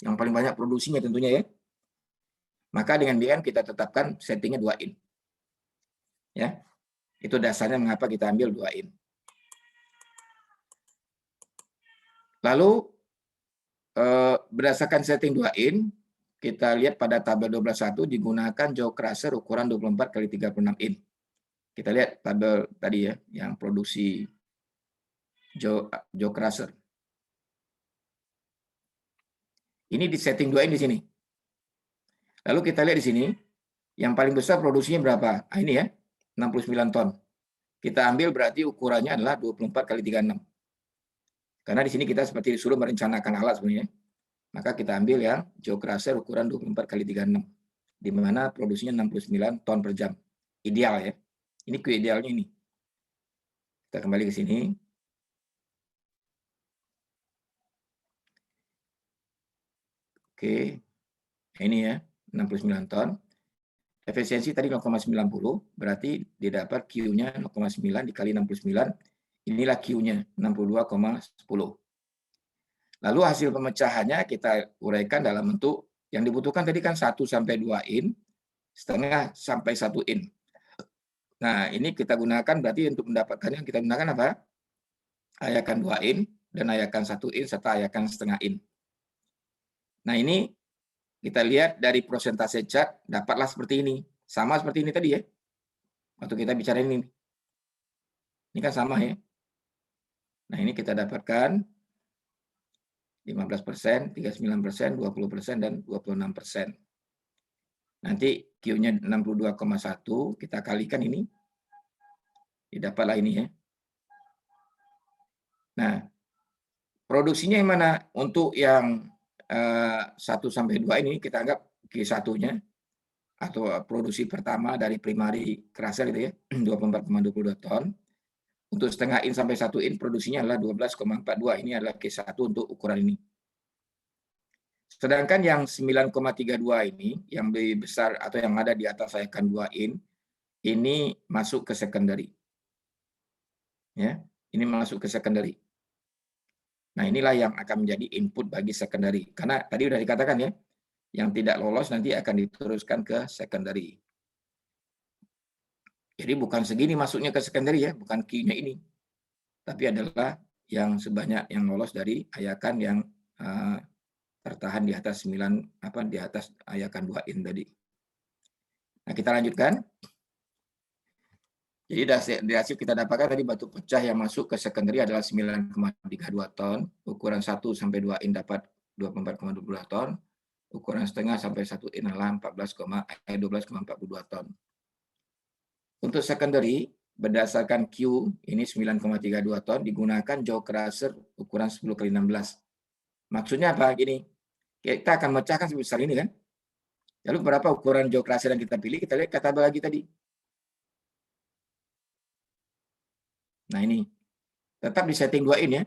yang paling banyak produksinya tentunya ya. Maka dengan demikian kita tetapkan settingnya 2 in. Ya, itu dasarnya mengapa kita ambil 2 in. Lalu berdasarkan setting 2 in, kita lihat pada tabel 12.1 digunakan jaw crusher ukuran 24 kali 36 in. Kita lihat tabel tadi ya, yang produksi jaw crusher. Ini di setting 2 in di sini. Lalu kita lihat di sini, yang paling besar produksinya berapa? Nah, ini ya, 69 ton. Kita ambil berarti ukurannya adalah 24 kali 36. Karena di sini kita seperti disuruh merencanakan alat sebenarnya. Maka kita ambil yang jaw crusher ukuran 24 kali 36. Di mana produksinya 69 ton per jam. Ideal ya. Ini idealnya ini. Kita kembali ke sini. Oke. Ini ya, 69 ton. Efisiensi tadi 0,90, berarti didapat Q-nya 0,9 dikali 69. Inilah Q-nya, 62,10. Lalu hasil pemecahannya kita uraikan dalam bentuk yang dibutuhkan tadi kan 1-2 in, setengah sampai 1 in. Nah, ini kita gunakan berarti untuk mendapatkannya kita gunakan apa? Ayakan 2 in dan ayakan 1 in serta ayakan setengah in. Nah, ini kita lihat dari persentase cat dapatlah seperti ini. Sama seperti ini tadi ya. Waktu kita bicara ini. Ini kan sama ya. Nah, ini kita dapatkan 15%, 39%, 20%, dan 26%. Nanti Q-nya 62,1, kita kalikan ini. Didapatlah ini ya. Nah, produksinya yang mana? Untuk yang 1-2 ini kita anggap Q1-nya atau produksi pertama dari primary crusher itu ya, 24,22 ton. Untuk setengah in sampai 1 in produksinya adalah 12,42. Ini adalah Q1 untuk ukuran ini. Sedangkan yang 9,32 ini, yang lebih besar atau yang ada di atas ayakan 2 in, ini masuk ke secondary. Ya, ini masuk ke secondary. Nah, inilah yang akan menjadi input bagi secondary. Karena tadi sudah dikatakan ya, yang tidak lolos nanti akan diteruskan ke secondary. Jadi bukan segini masuknya ke secondary ya, bukan Q-nya ini. Tapi adalah yang sebanyak yang lolos dari ayakan yang tertahan di atas 9 di atas ayakan 2 in tadi. Nah, kita lanjutkan. Jadi dari hasil kita dapatkan tadi batu pecah yang masuk ke secondary adalah 9,32 ton, ukuran 1 sampai 2 in dapat 24,22 ton, ukuran setengah sampai 1 in adalah 12,42 ton. Untuk secondary, berdasarkan Q, ini 9,32 ton, digunakan jaw crusher ukuran 10x16. Maksudnya apa? Gini, kita akan mecahkan sebesar ini kan. Lalu berapa ukuran jaw crusher yang kita pilih? Kita lihat kata lagi tadi. Nah ini, tetap di setting 2 in ya.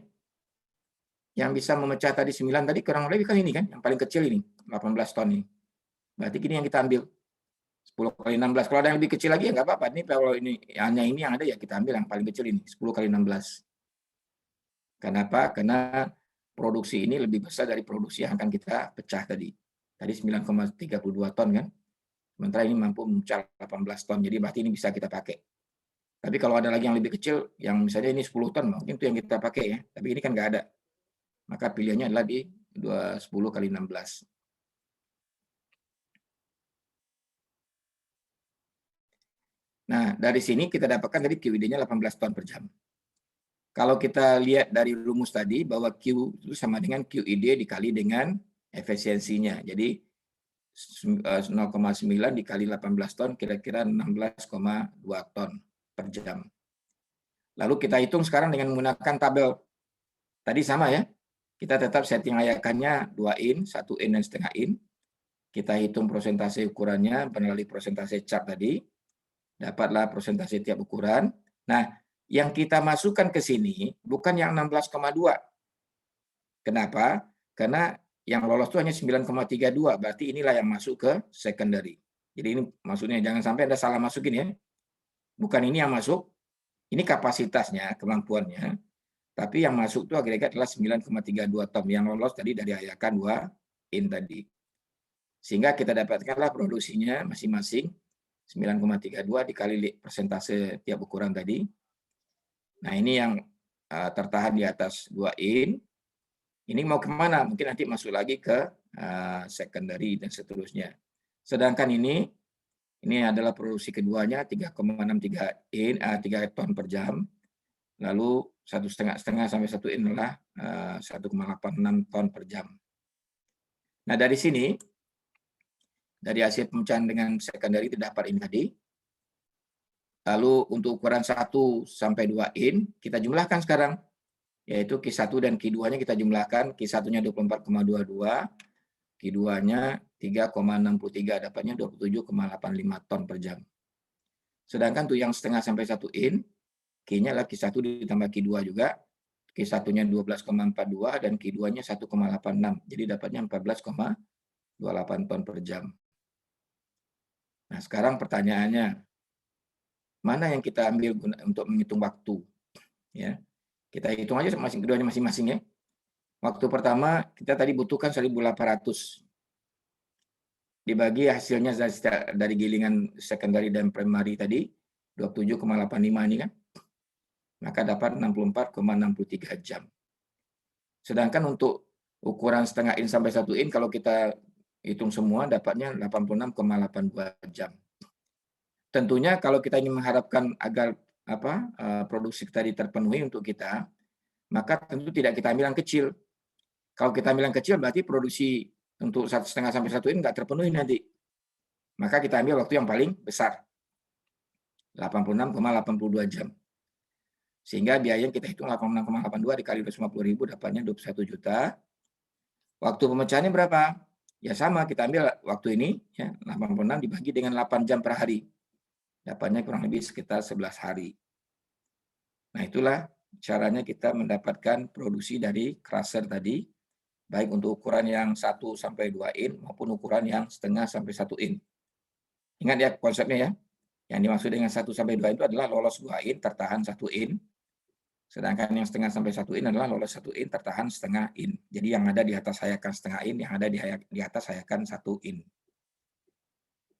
Yang bisa memecah tadi 9 tadi kurang lebih kan ini kan, yang paling kecil ini, 18 ton ini. Berarti gini yang kita ambil. 10x16. Kalau ada yang lebih kecil lagi ya nggak apa-apa. Ini kalau ini hanya ini yang ada ya kita ambil yang paling kecil ini, 10x16. Kenapa? Karena produksi ini lebih besar dari produksi yang akan kita pecah tadi. Tadi 9,32 ton kan. Sementara ini mampu memecah 18 ton. Jadi berarti ini bisa kita pakai. Tapi kalau ada lagi yang lebih kecil, yang misalnya ini 10 ton, mungkin itu yang kita pakai ya. Tapi ini kan nggak ada. Maka pilihannya adalah di 10x16. Nah, dari sini kita dapatkan tadi QID-nya 18 ton per jam. Kalau kita lihat dari rumus tadi, bahwa Q itu sama dengan QID dikali dengan efisiensinya. Jadi 0,9 dikali 18 ton, kira-kira 16,2 ton per jam. Lalu kita hitung sekarang dengan menggunakan tabel. Tadi sama ya, kita tetap setting layakannya 2 in, 1 in dan setengah in. Kita hitung persentase ukurannya melalui persentase chart tadi. Dapatlah persentase tiap ukuran. Nah, yang kita masukkan ke sini bukan yang 16,2. Kenapa? Karena yang lolos itu hanya 9,32. Berarti inilah yang masuk ke secondary. Jadi ini maksudnya jangan sampai Anda salah masukin ya. Bukan ini yang masuk. Ini kapasitasnya, kemampuannya. Tapi yang masuk itu agregat adalah 9,32 ton. Yang lolos tadi dari ayakan 2 in tadi. Sehingga kita dapatkanlah produksinya masing-masing 9,32 dikali persentase tiap ukuran tadi. Nah, ini yang tertahan di atas 2 in. Ini mau kemana? Mungkin nanti masuk lagi ke secondary dan seterusnya. Sedangkan ini adalah produksi keduanya 3,63 in, 3 ton per jam. Lalu 1,5 sampai 1 in adalah 1,86 ton per jam. Nah, dari sini, dari hasil pemecahan dengan secondary terdapat ini tadi. Lalu untuk ukuran 1 sampai 2 in, kita jumlahkan sekarang. Yaitu Q1 dan Q2-nya kita jumlahkan. Q1-nya 24,22, Q2-nya 3,63, dapatnya 27,85 ton per jam. Sedangkan untuk yang setengah sampai 1 in, Q-nya adalah Q1 ditambah Q2 juga. Q1-nya 12,42 dan Q2-nya 1,86. Jadi dapatnya 14,28 ton per jam. Nah, sekarang pertanyaannya, mana yang kita ambil untuk menghitung waktu? Ya, kita hitung aja keduanya masing-masing ya. Waktu pertama kita tadi butuhkan 1.800. Dibagi hasilnya dari gilingan secondary dan primary tadi, 27,85 ini kan. Maka dapat 64,63 jam. Sedangkan untuk ukuran setengah in sampai 1 in, kalau kita hitung semua, dapatnya 86,82 jam. Tentunya kalau kita ingin mengharapkan agar produksi tadi terpenuhi untuk kita, maka tentu tidak kita ambil yang kecil. Kalau kita ambil yang kecil, berarti produksi untuk 1,5 sampai 1 in nggak terpenuhi nanti. Maka kita ambil waktu yang paling besar, 86,82 jam. Sehingga biaya yang kita hitung 86,82 dikali 250.000 dapatnya 21 juta. Waktu pemecahannya berapa? Ya sama, kita ambil waktu ini ya 86 dibagi dengan 8 jam per hari. Dapatnya kurang lebih sekitar 11 hari. Nah, itulah caranya kita mendapatkan produksi dari crusher tadi, baik untuk ukuran yang 1 sampai 2 in maupun ukuran yang setengah sampai 1 in. Ingat ya konsepnya ya. Yang dimaksud dengan 1 sampai 2 itu adalah lolos 2 in, tertahan 1 in. Sedangkan yang setengah sampai 1 in adalah lolos 1 in, tertahan setengah in. Jadi yang ada di atas hayakan setengah in, yang ada di atas hayakan 1 in.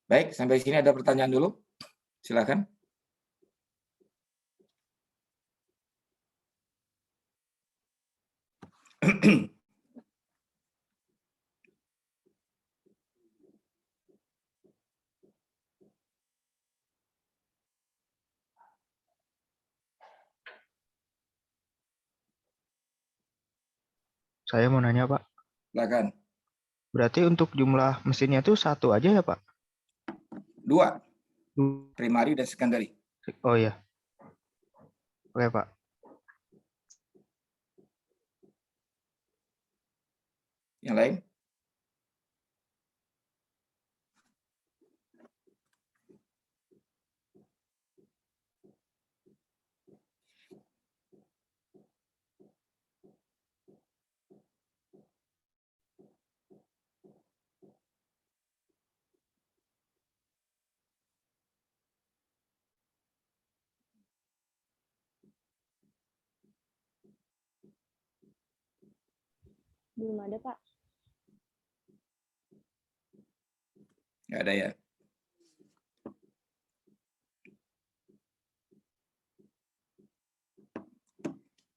Baik, sampai sini ada pertanyaan dulu? Silakan. Saya mau nanya, Pak. Silakan. Berarti untuk jumlah mesinnya itu satu aja ya, Pak? 2, primary dan secondary. Oh iya. Oke, Pak. Yang lain? Belum ada, Pak. Nggak ada ya.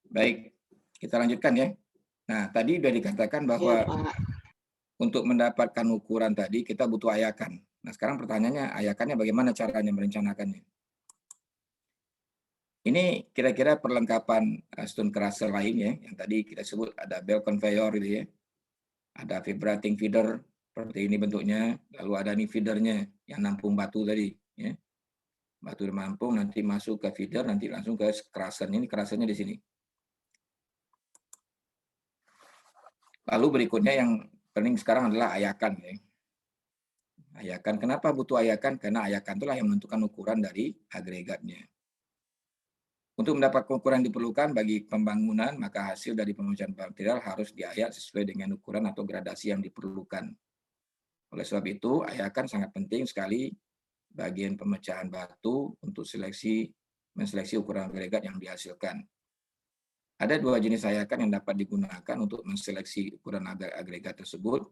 Baik, kita lanjutkan ya. Nah, tadi sudah dikatakan bahwa untuk mendapatkan ukuran tadi kita butuh ayakan. Nah, sekarang pertanyaannya, ayakannya bagaimana caranya merencanakannya? Ini kira-kira perlengkapan stone crusher lain ya, yang tadi kita sebut ada bell conveyor gitu ya. Ada vibrating feeder seperti ini bentuknya, lalu ada nih feedernya yang nampung batu tadi ya. Batu nampung nanti masuk ke feeder, nanti langsung ke crusher. Ini crushernya di sini. Lalu berikutnya yang penting sekarang adalah ayakan ya. Ayakan, kenapa butuh ayakan? Karena ayakan itulah yang menentukan ukuran dari agregatnya. Untuk mendapat ukuran diperlukan bagi pembangunan, maka hasil dari pemecahan material harus diayak sesuai dengan ukuran atau gradasi yang diperlukan. Oleh sebab itu, ayakan sangat penting sekali bagian pemecahan batu untuk menseleksi ukuran agregat yang dihasilkan. Ada 2 jenis ayakan yang dapat digunakan untuk menseleksi ukuran agregat tersebut,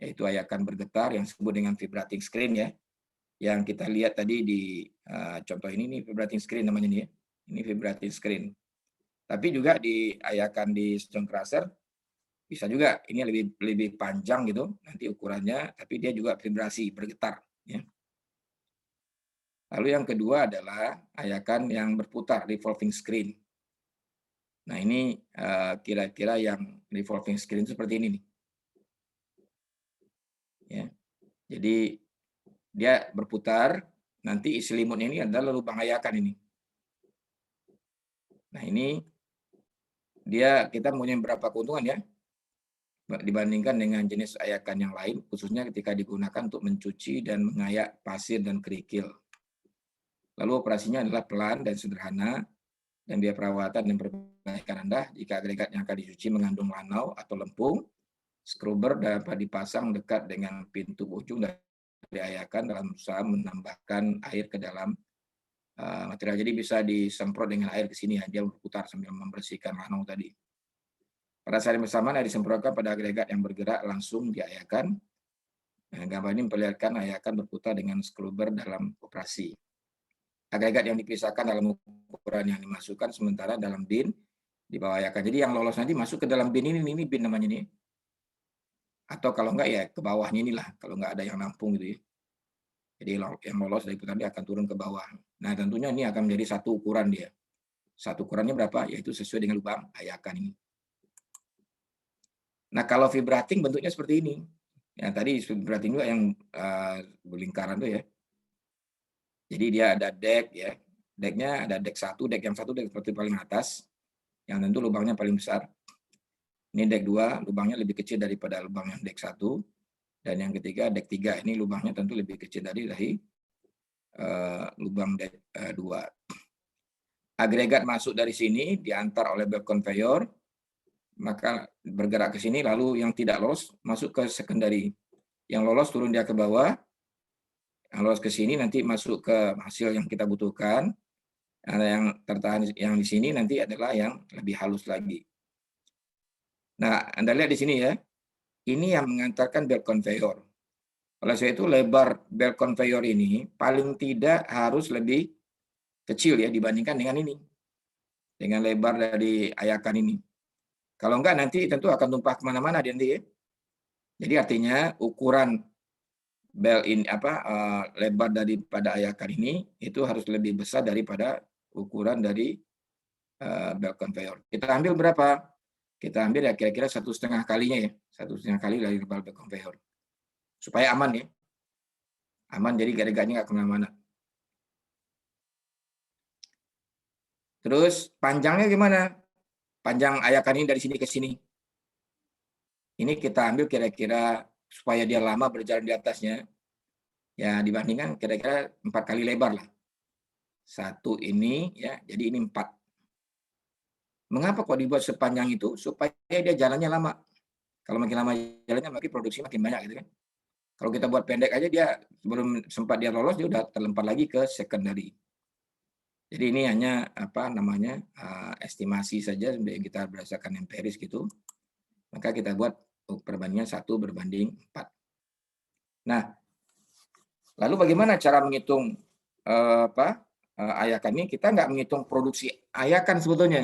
yaitu ayakan bergetar yang disebut dengan vibrating screen ya. Yang kita lihat tadi di contoh ini vibrating screen namanya nih ya. Ini vibrating screen. Tapi juga ayakan di stone crusher bisa juga ini lebih panjang gitu nanti ukurannya, tapi dia juga vibrasi bergetar ya. Lalu yang kedua adalah ayakan yang berputar revolving screen. Nah, ini kira-kira yang revolving screen seperti ini nih. Ya. Jadi dia berputar, nanti isi selimutnya ini adalah lubang ayakan ini. Nah, ini kita punya berapa keuntungan ya dibandingkan dengan jenis ayakan yang lain, khususnya ketika digunakan untuk mencuci dan mengayak pasir dan kerikil. Lalu operasinya adalah pelan dan sederhana, dan biaya perawatan dan perbaikan rendah jika agregat yang akan dicuci mengandung lanau atau lempung. Scrubber dapat dipasang dekat dengan pintu ujung dari ayakan dalam usaha menambahkan air ke dalam material. Jadi bisa disemprot dengan air ke sini ya, dia berputar sambil membersihkan lanau tadi. Pada saat yang bersamaan air disemprotkan pada agregat yang bergerak langsung di ayakan. Nah, gambar ini memperlihatkan ayakan berputar dengan scrubber dalam operasi. Agregat yang dipisahkan dalam ukuran yang dimasukkan sementara dalam bin di bawah ayakan. Jadi yang lolos nanti masuk ke dalam bin ini bin namanya ini. Atau kalau enggak ya ke bawahnya inilah, kalau enggak ada yang nampung gitu ya. Jadi yang lolos dari putaran dia akan turun ke bawah. Nah, tentunya ini akan menjadi satu ukuran dia. Satu ukurannya berapa? Yaitu sesuai dengan lubang ayakan ini. Nah, kalau vibrating bentuknya seperti ini. Ya, tadi vibrating juga yang lingkaran tuh ya. Jadi dia ada deck ya. Decknya ada deck 1, deck yang satu deck seperti paling atas. Yang tentu lubangnya paling besar. Ini deck 2, lubangnya lebih kecil daripada lubang yang deck 1. Dan yang ketiga, deck 3. Ini lubangnya tentu lebih kecil dari lubang deck 2. Agregat masuk dari sini, diantar oleh belt conveyor, maka bergerak ke sini, lalu yang tidak lolos masuk ke secondary. Yang lolos turun dia ke bawah, yang lolos ke sini nanti masuk ke hasil yang kita butuhkan. Yang tertahan yang di sini nanti adalah yang lebih halus lagi. Nah, Anda lihat di sini ya, ini yang mengantarkan belt conveyor. Oleh sebab itu lebar belt conveyor ini paling tidak harus lebih kecil ya dibandingkan dengan ini. Dengan lebar dari ayakan ini. Kalau enggak nanti tentu akan tumpah kemana-mana nanti ya. Jadi artinya ukuran belt ini lebar daripada ayakan ini itu harus lebih besar daripada ukuran dari belt conveyor. Kita ambil berapa? kita ambil ya kira-kira 1,5 kalinya ya, 1,5 kali dari lebar konveyor. Supaya aman ya. Aman jadi agregatnya nggak kemana-mana. Terus panjangnya gimana? Panjang ayakan ini dari sini ke sini. Ini kita ambil kira-kira supaya dia lama berjalan di atasnya. Ya dibandingkan kira-kira 4 kali lebar lah. Satu ini ya, jadi ini 4. Mengapa kok dibuat sepanjang itu? Supaya dia jalannya lama. Kalau makin lama jalannya makin produksi makin banyak gitu kan. Kalau kita buat pendek aja dia belum sempat dia lolos dia udah terlempar lagi ke secondary. Jadi ini hanya apa namanya estimasi saja yang kita berdasarkan empiris gitu. Maka kita buat perbandingan 1:4. Nah, lalu bagaimana cara menghitung ayakan ini? Kita nggak menghitung produksi ayakan sebetulnya.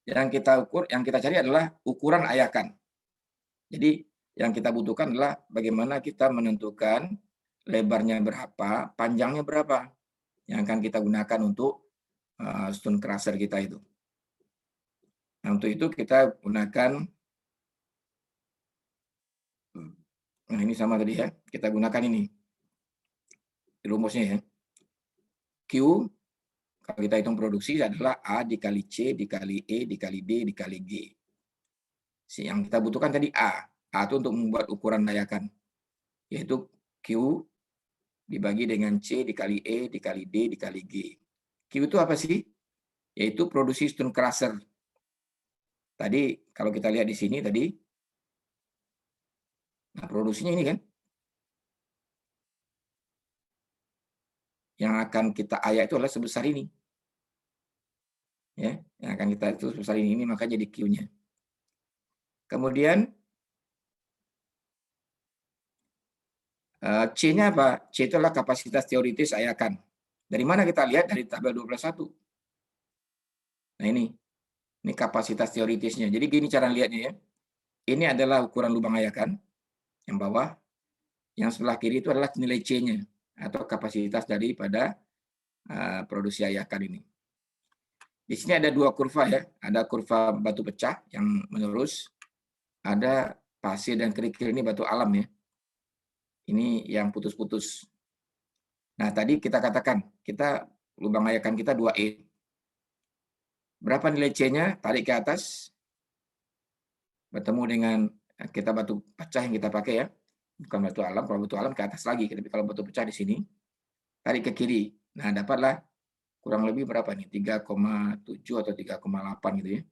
Yang kita cari adalah ukuran ayakan. Jadi yang kita butuhkan adalah bagaimana kita menentukan lebarnya berapa, panjangnya berapa yang akan kita gunakan untuk stone crusher kita itu. Nah, untuk itu kita gunakan, nah ini sama tadi ya, kita gunakan ini rumusnya ya. Q kalau kita hitung produksi adalah A dikali C dikali E dikali D dikali G. Yang kita butuhkan tadi A. A itu untuk membuat ukuran ayakan, yaitu Q dibagi dengan C dikali E dikali D dikali G. Q itu apa sih? Yaitu produksi stone crusher. Tadi kalau kita lihat di sini tadi, nah produksinya ini kan, yang akan kita ayak itu adalah sebesar ini. Ya, yang akan kita itu sebesar ini maka jadi Q-nya. Kemudian C-nya apa? C itu adalah kapasitas teoritis ayakan. Dari mana kita lihat? Dari tabel 21. Nah ini kapasitas teoritisnya. Jadi gini cara lihatnya ya. Ini adalah ukuran lubang ayakan yang bawah. Yang sebelah kiri itu adalah nilai C-nya atau kapasitas daripada produksi ayakan ini. Di sini ada 2 kurva ya. Ada kurva batu pecah yang menurus. Ada pasir dan kerikil, ini batu alam ya. Ini yang putus-putus. Nah, tadi kita katakan, lubang ayakan kita 2E. Berapa nilai C-nya? Tarik ke atas. Bertemu dengan kita batu pecah yang kita pakai ya. Bukan batu alam, kalau batu alam ke atas lagi. Tapi kalau batu pecah di sini, tarik ke kiri. Nah, dapatlah kurang lebih berapa nih? 3,7 atau 3,8 gitu ya.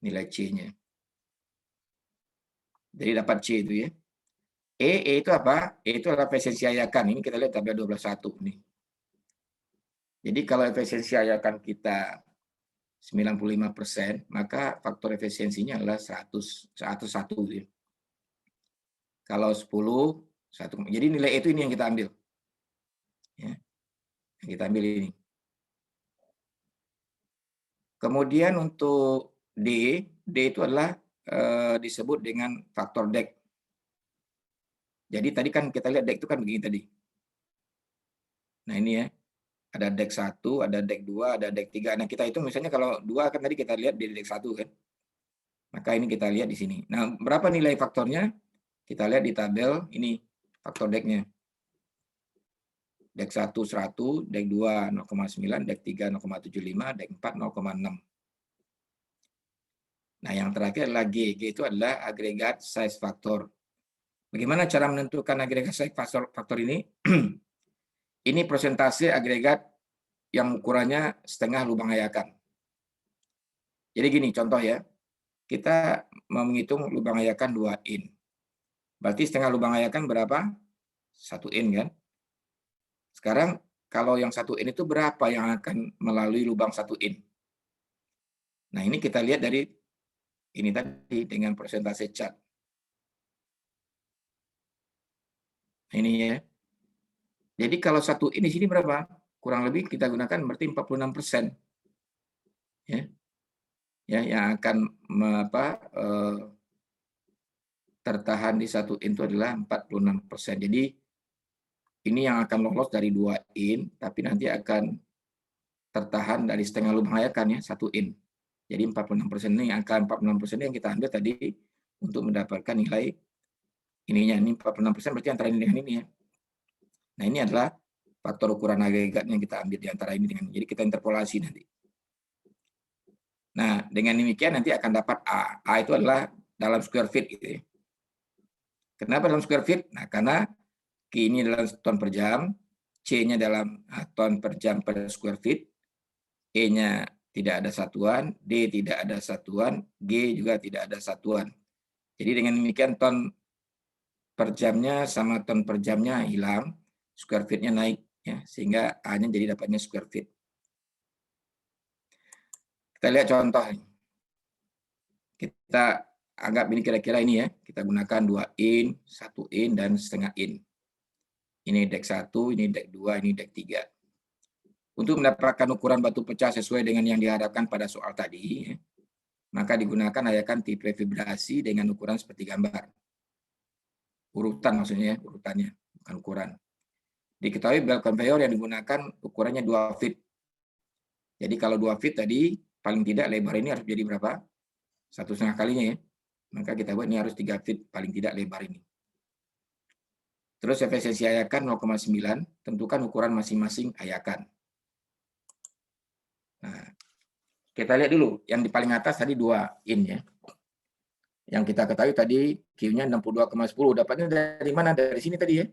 Nilai C-nya. Jadi dapat C itu ya. E itu apa? E itu adalah efisiensi ayakan. Ini kita lihat tabel 21 nih. Jadi kalau efisiensi ayakan kita 95%, maka faktor efisiensinya adalah 101 gitu ya. Kalau 10, 1. Jadi nilai E itu ini yang kita ambil. Ya. Yang kita ambil ini. Kemudian untuk D itu adalah disebut dengan faktor DEC. Jadi tadi kan kita lihat DEC itu kan begini tadi. Nah ini ya, ada DEC 1, ada DEC 2, ada DEC 3. Nah kita hitung misalnya kalau 2 kan tadi kita lihat di DEC 1 kan. Maka ini kita lihat di sini. Nah berapa nilai faktornya? Kita lihat di tabel ini faktor DEC-nya. DEC 1 100, DEC 2 0,9, DEC 3 0,75, DEC 4 0,6. Nah, yang terakhir adalah G. G itu adalah agregat size factor. Bagaimana cara menentukan agregat size factor ini? Ini persentase agregat yang ukurannya setengah lubang ayakan. Jadi gini contoh ya. Kita mau menghitung lubang ayakan 2 in. Berarti setengah lubang ayakan berapa? 1 in kan? Sekarang kalau yang 1 in itu berapa yang akan melalui lubang 1 in? Nah, ini kita lihat dari ini tadi dengan persentase cat. Ini ya. Jadi kalau 1 in di sini berapa? Kurang lebih kita gunakan berarti 46%. Ya. Ya, yang akan tertahan di 1 in itu adalah 46%. Jadi ini yang akan lolos dari 2 in, tapi nanti akan tertahan dari setengah lubang ayakan ya, 1 in. Jadi 46% ini, angka 46% yang kita ambil tadi untuk mendapatkan nilai ininya. Ini 46% berarti antara ini dengan ini ya. Nah, ini adalah faktor ukuran agregatnya yang kita ambil di antara ini dengan ini. Jadi kita interpolasi nanti. Nah, dengan demikian nanti akan dapat A. A itu adalah dalam square feet gitu ya. Kenapa dalam square feet? Nah, karena Q ini dalam ton per jam, C-nya dalam ton per jam per square feet, E-nya tidak ada satuan, D tidak ada satuan, G juga tidak ada satuan. Jadi dengan demikian ton per jamnya sama ton per jamnya hilang, square feet-nya naik, ya, sehingga A-nya jadi dapatnya square feet. Kita lihat contoh. Kita anggap ini kira-kira ini ya, kita gunakan 2 in, 1 in, dan setengah in. Ini dek 1, ini dek 2, ini dek 3. Untuk mendapatkan ukuran batu pecah sesuai dengan yang diharapkan pada soal tadi, maka digunakan ayakan tipe vibrasi dengan ukuran seperti gambar. Urutan maksudnya, urutannya, bukan ukuran. Diketahui bel conveyor yang digunakan ukurannya 2 feet. Jadi kalau 2 feet tadi, paling tidak lebar ini harus jadi berapa? 1,5 kalinya ya. Maka kita buat ini harus 3 feet, paling tidak lebar ini. Terus efisiensi ayakan 0,9, tentukan ukuran masing-masing ayakan. Nah, kita lihat dulu, yang di paling atas tadi 2 in ya. Yang kita ketahui tadi Q-nya 62,10. Dapatnya dari mana? Dari sini tadi ya.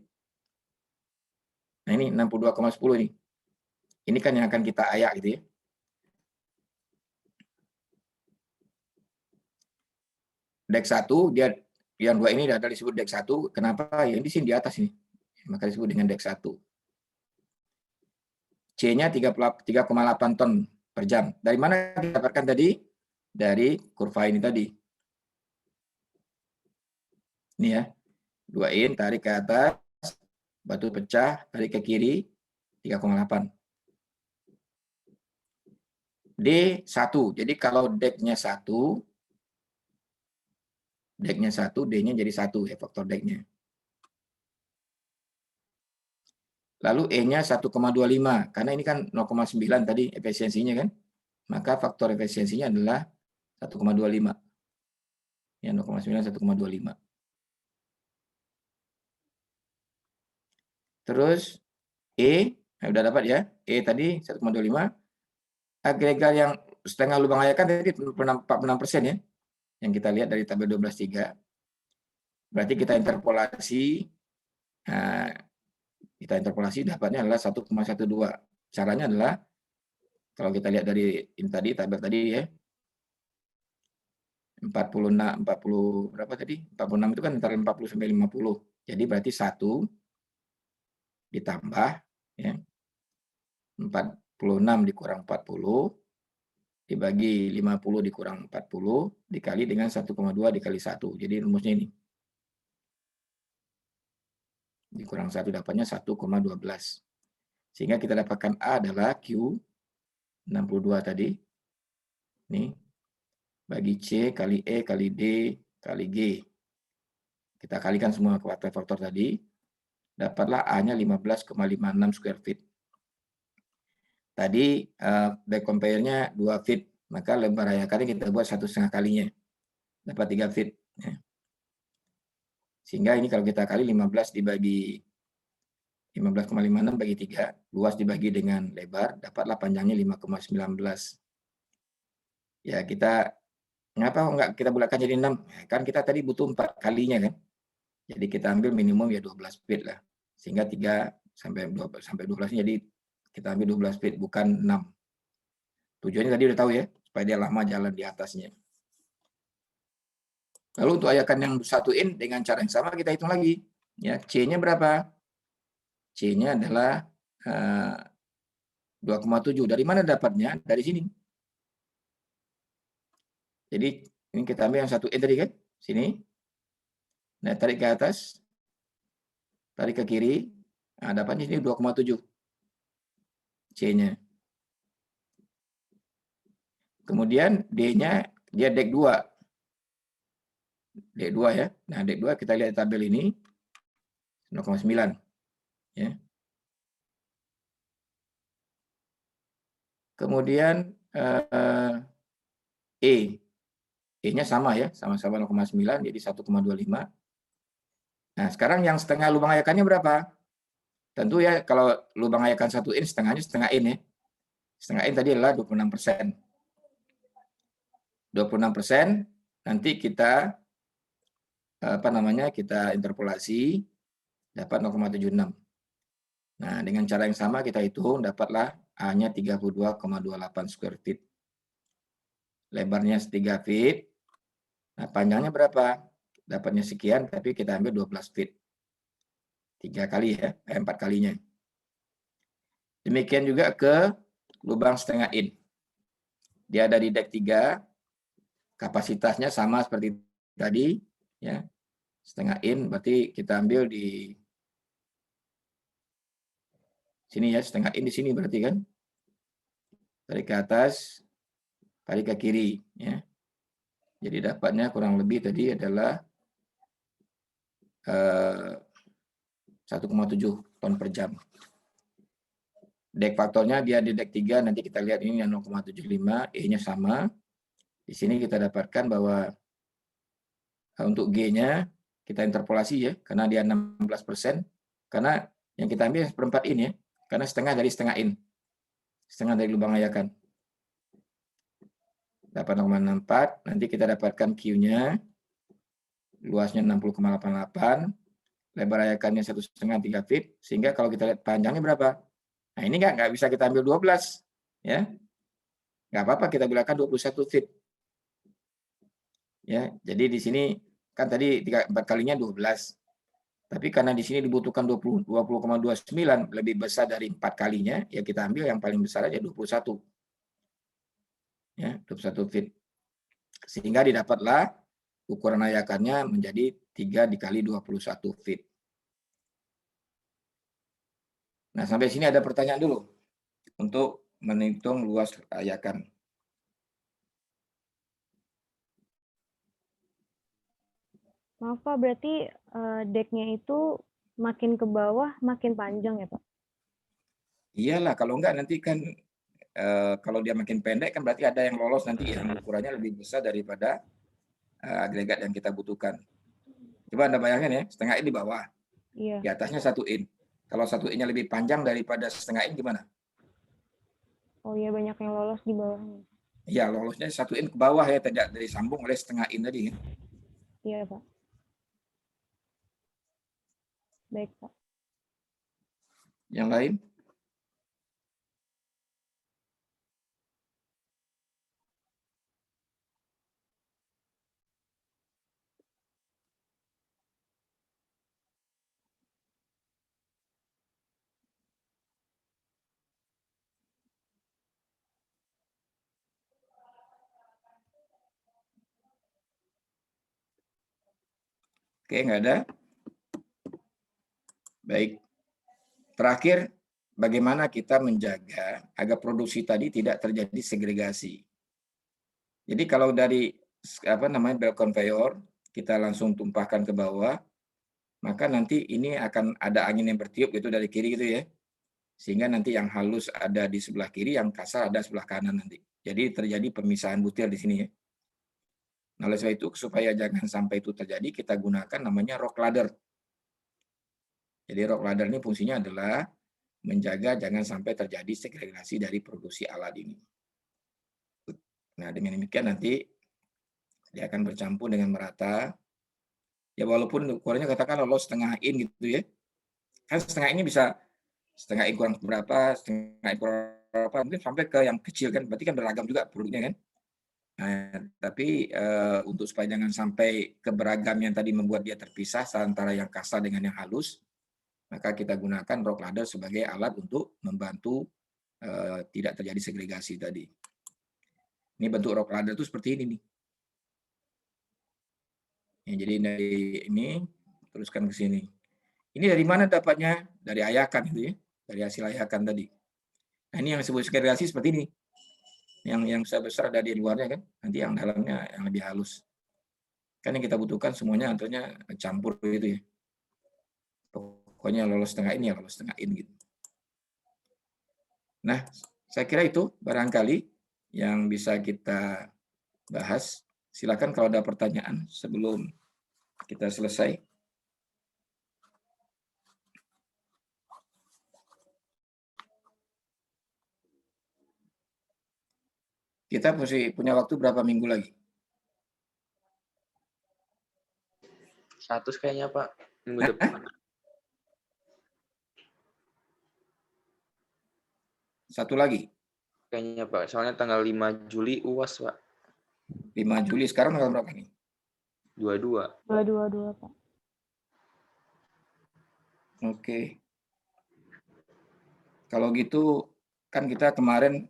Nah ini 62,10 ini. Ini kan yang akan kita ayak gitu ya. Dek 1, dia yang 2 ini ada disebut dek 1. Kenapa? Ya di sini di atas ini. Maka disebut dengan dek 1. C-nya 3,8 ton per jam. Dari mana kita dapatkan tadi? Dari kurva ini tadi. Ini ya. 2 in, tarik ke atas, batu pecah, tarik ke kiri, 3,8. D1. Jadi kalau deknya 1, D-nya jadi 1 ya, faktor deknya. Lalu E-nya 1,25, karena ini kan 0,9 tadi efisiensinya kan. Maka faktor efisiensinya adalah 1,25. Ya, 0,9, 1,25. Terus E, sudah dapat ya. E tadi 1,25. Agregat yang setengah lubang ayakan tadi 46% ya. Yang kita lihat dari tabel 12.3. Berarti kita interpolasi. Nah, kita interpolasi dapatnya adalah 1,12. Caranya adalah kalau kita lihat dari ini tadi, tabel tadi ya. 40 berapa tadi? 46 itu kan antara 40 sampai 50. Jadi berarti 1 ditambah ya. 46 dikurang 40 dibagi 50 dikurang 40 dikali dengan 1,2 dikali 1. Jadi rumusnya ini. Dikurang 1 dapatnya 1,12. Sehingga kita dapatkan A adalah Q 62 tadi. Ini bagi C kali E kali D kali G. Kita kalikan semua faktor tadi. Dapatlah A-nya 15,56 square feet. Tadi back compare-nya 2 feet. Maka lebar ayakannya kita buat 1,5 kalinya. Dapat 3 feet. Ya. Sehingga ini kalau kita kali 15 dibagi 15,56 bagi 3, luas dibagi dengan lebar, dapatlah panjangnya 5,19. Ya, ngapa enggak kita bulatkan jadi 6? Kan kita tadi butuh 4 kalinya kan. Jadi kita ambil minimum ya 12 feet lah. Sehingga 3 sampai 12 jadi kita ambil 12 feet bukan 6. Tujuannya tadi udah tahu ya, supaya dia lama jalan di atasnya. Lalu untuk ayakan yang 1 in dengan cara yang sama kita hitung lagi. Ya, C-nya berapa? C-nya adalah 2,7. Dari mana dapatnya? Dari sini. Jadi ini kita ambil yang 1 in tadi kan? Sini. Nah, tarik ke atas. Tarik ke kiri. Nah, dapatnya sini 2,7. C-nya. Kemudian D-nya dia dek 2. Dek 2 ya. Nah, dek 2 kita lihat tabel ini 0,9 ya. Kemudian E. E-nya sama ya, sama-sama 0,9, jadi 1,25. Nah, sekarang yang setengah lubang ayakannya berapa? Tentu ya, kalau lubang ayakan 1 in, setengahnya setengah in ya. Setengah in tadi adalah 26%. 26%, nanti kita kita interpolasi, dapat 0,76. Nah, dengan cara yang sama kita hitung, dapatlah A-nya 32,28 square feet. Lebarnya 3 feet. Nah, panjangnya berapa? Dapatnya sekian, tapi kita ambil 12 feet. 3 kali ya, 4 kalinya. Demikian juga ke lubang setengah in. Dia ada di deck 3, kapasitasnya sama seperti tadi, ya. Setengah in, berarti kita ambil di sini ya, setengah in di sini berarti kan. Tarik ke atas, tarik ke kiri, ya. Jadi dapatnya kurang lebih tadi adalah 1,7 ton per jam. Deck faktornya dia di deck 3, nanti kita lihat ini yang 0,75, E-nya sama. Di sini kita dapatkan bahwa untuk G-nya kita interpolasi ya, karena dia 16%, karena yang kita ambil seperempat in ya, karena setengah dari setengah in, setengah dari lubang ayakan. Dapat 0,64, nanti kita dapatkan Q-nya, luasnya 60,88, lebar ayakannya 1,5 3 feet, sehingga kalau kita lihat panjangnya berapa? Nah, ini nggak bisa kita ambil 12, ya. Nggak apa-apa, kita bilangkan 21 feet. Ya, jadi di sini kan tadi 4 kalinya 12. Tapi karena di sini dibutuhkan 20,29, lebih besar dari 4 kalinya, ya kita ambil yang paling besar aja 21. Ya, 21 feet. Sehingga didapatlah ukuran ayakannya menjadi 3 dikali 21 feet. Nah, sampai sini ada pertanyaan dulu untuk menghitung luas ayakan. Maaf Pak, berarti decknya itu makin ke bawah makin panjang ya Pak? Iyalah, kalau enggak nanti kan kalau dia makin pendek kan berarti ada yang lolos nanti yang ukurannya lebih besar daripada agregat yang kita butuhkan. Coba Anda bayangkan ya, setengah in di bawah, Iya. di atasnya 1 in. Kalau 1 in-nya lebih panjang daripada setengah in gimana? Oh iya, banyak yang lolos di bawahnya. Ya, lolosnya 1 in ke bawah ya, tidak disambung oleh setengah in tadi. Ya. Iya Pak. Baik Pak. Yang lain? Oke, nggak ada. Baik. Terakhir, bagaimana kita menjaga agar produksi tadi tidak terjadi segregasi. Jadi kalau dari belt conveyor kita langsung tumpahkan ke bawah, maka nanti ini akan ada angin yang bertiup gitu dari kiri gitu ya. Sehingga nanti yang halus ada di sebelah kiri, yang kasar ada sebelah kanan nanti. Jadi terjadi pemisahan butir di sini ya. Nah, oleh sebab itu supaya jangan sampai itu terjadi, kita gunakan namanya rock ladder. Jadi rock ladder ini fungsinya adalah menjaga jangan sampai terjadi segregasi dari produksi alat ini. Nah, dengan demikian nanti dia akan bercampur dengan merata. Ya walaupun ukurannya katakan lolos setengah in gitu ya. Kan setengah ini bisa setengah in kurang berapa, setengah in kurang berapa, mungkin sampai ke yang kecil kan. Berarti kan beragam juga produknya kan. Nah, tapi untuk supaya jangan sampai keberagam yang tadi membuat dia terpisah antara yang kasar dengan yang halus, maka kita gunakan rock ladder sebagai alat untuk membantu tidak terjadi segregasi tadi. Ini bentuk rock ladder itu seperti ini nih. Ya, jadi dari ini teruskan ke sini. Ini dari mana dapatnya? Dari ayakan itu ya, dari hasil ayakan tadi. Nah, ini yang disebut segregasi seperti ini. Yang besar ada di luarnya kan, nanti yang dalamnya yang lebih halus. Kan yang kita butuhkan semuanya antaranya campur gitu ya. Pokoknya lolos setengah ini ya lolos setengah ini gitu. Nah, saya kira itu barangkali yang bisa kita bahas. Silakan kalau ada pertanyaan sebelum kita selesai. Kita masih punya waktu berapa minggu lagi? 1 kayaknya Pak, minggu depan. Satu lagi, Kayaknya Pak, soalnya tanggal 5 Juli UAS Pak, 5 Juli. Sekarang tanggal berapa nih? 22. 222, Pak. Oke. Kalau gitu, kan kita kemarin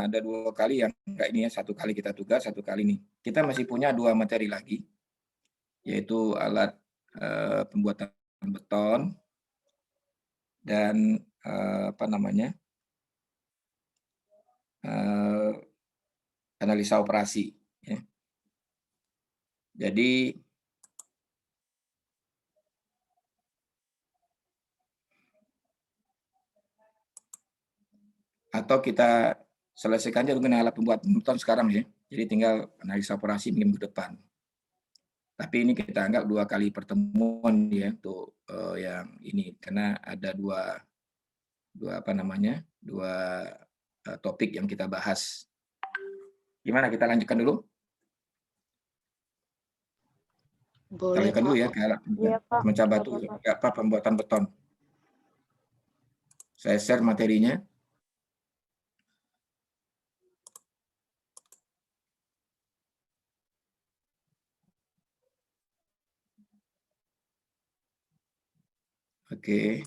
ada 2 kali yang enggak ini ya, 1 kali kita tugas, 1 kali nih. Kita masih punya 2 materi lagi, yaitu alat pembuatan beton dan analisa operasi. Ya. Jadi atau kita selesaikan aja dengan alat pembuatan beton sekarang ya. Jadi tinggal analisa operasi minggu depan. Tapi ini kita anggap 2 kali pertemuan ya untuk yang ini, karena ada dua topik yang kita bahas. Gimana, kita lanjutkan dulu? Kita Boleh, lanjutkan dulu Pak. ya ke alat Iya, Pak. pemecah Nggak batu, apa-apa. pembuatan beton. Saya share materinya. Oke.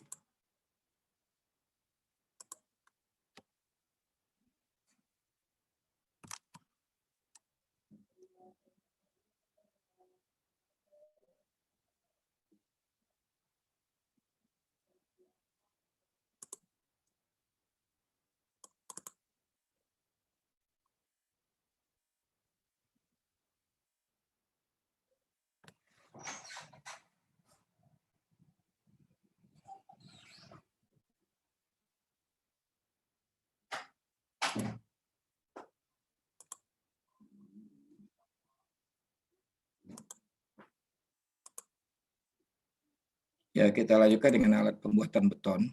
Ya, kita lanjutkan dengan alat pembuatan beton.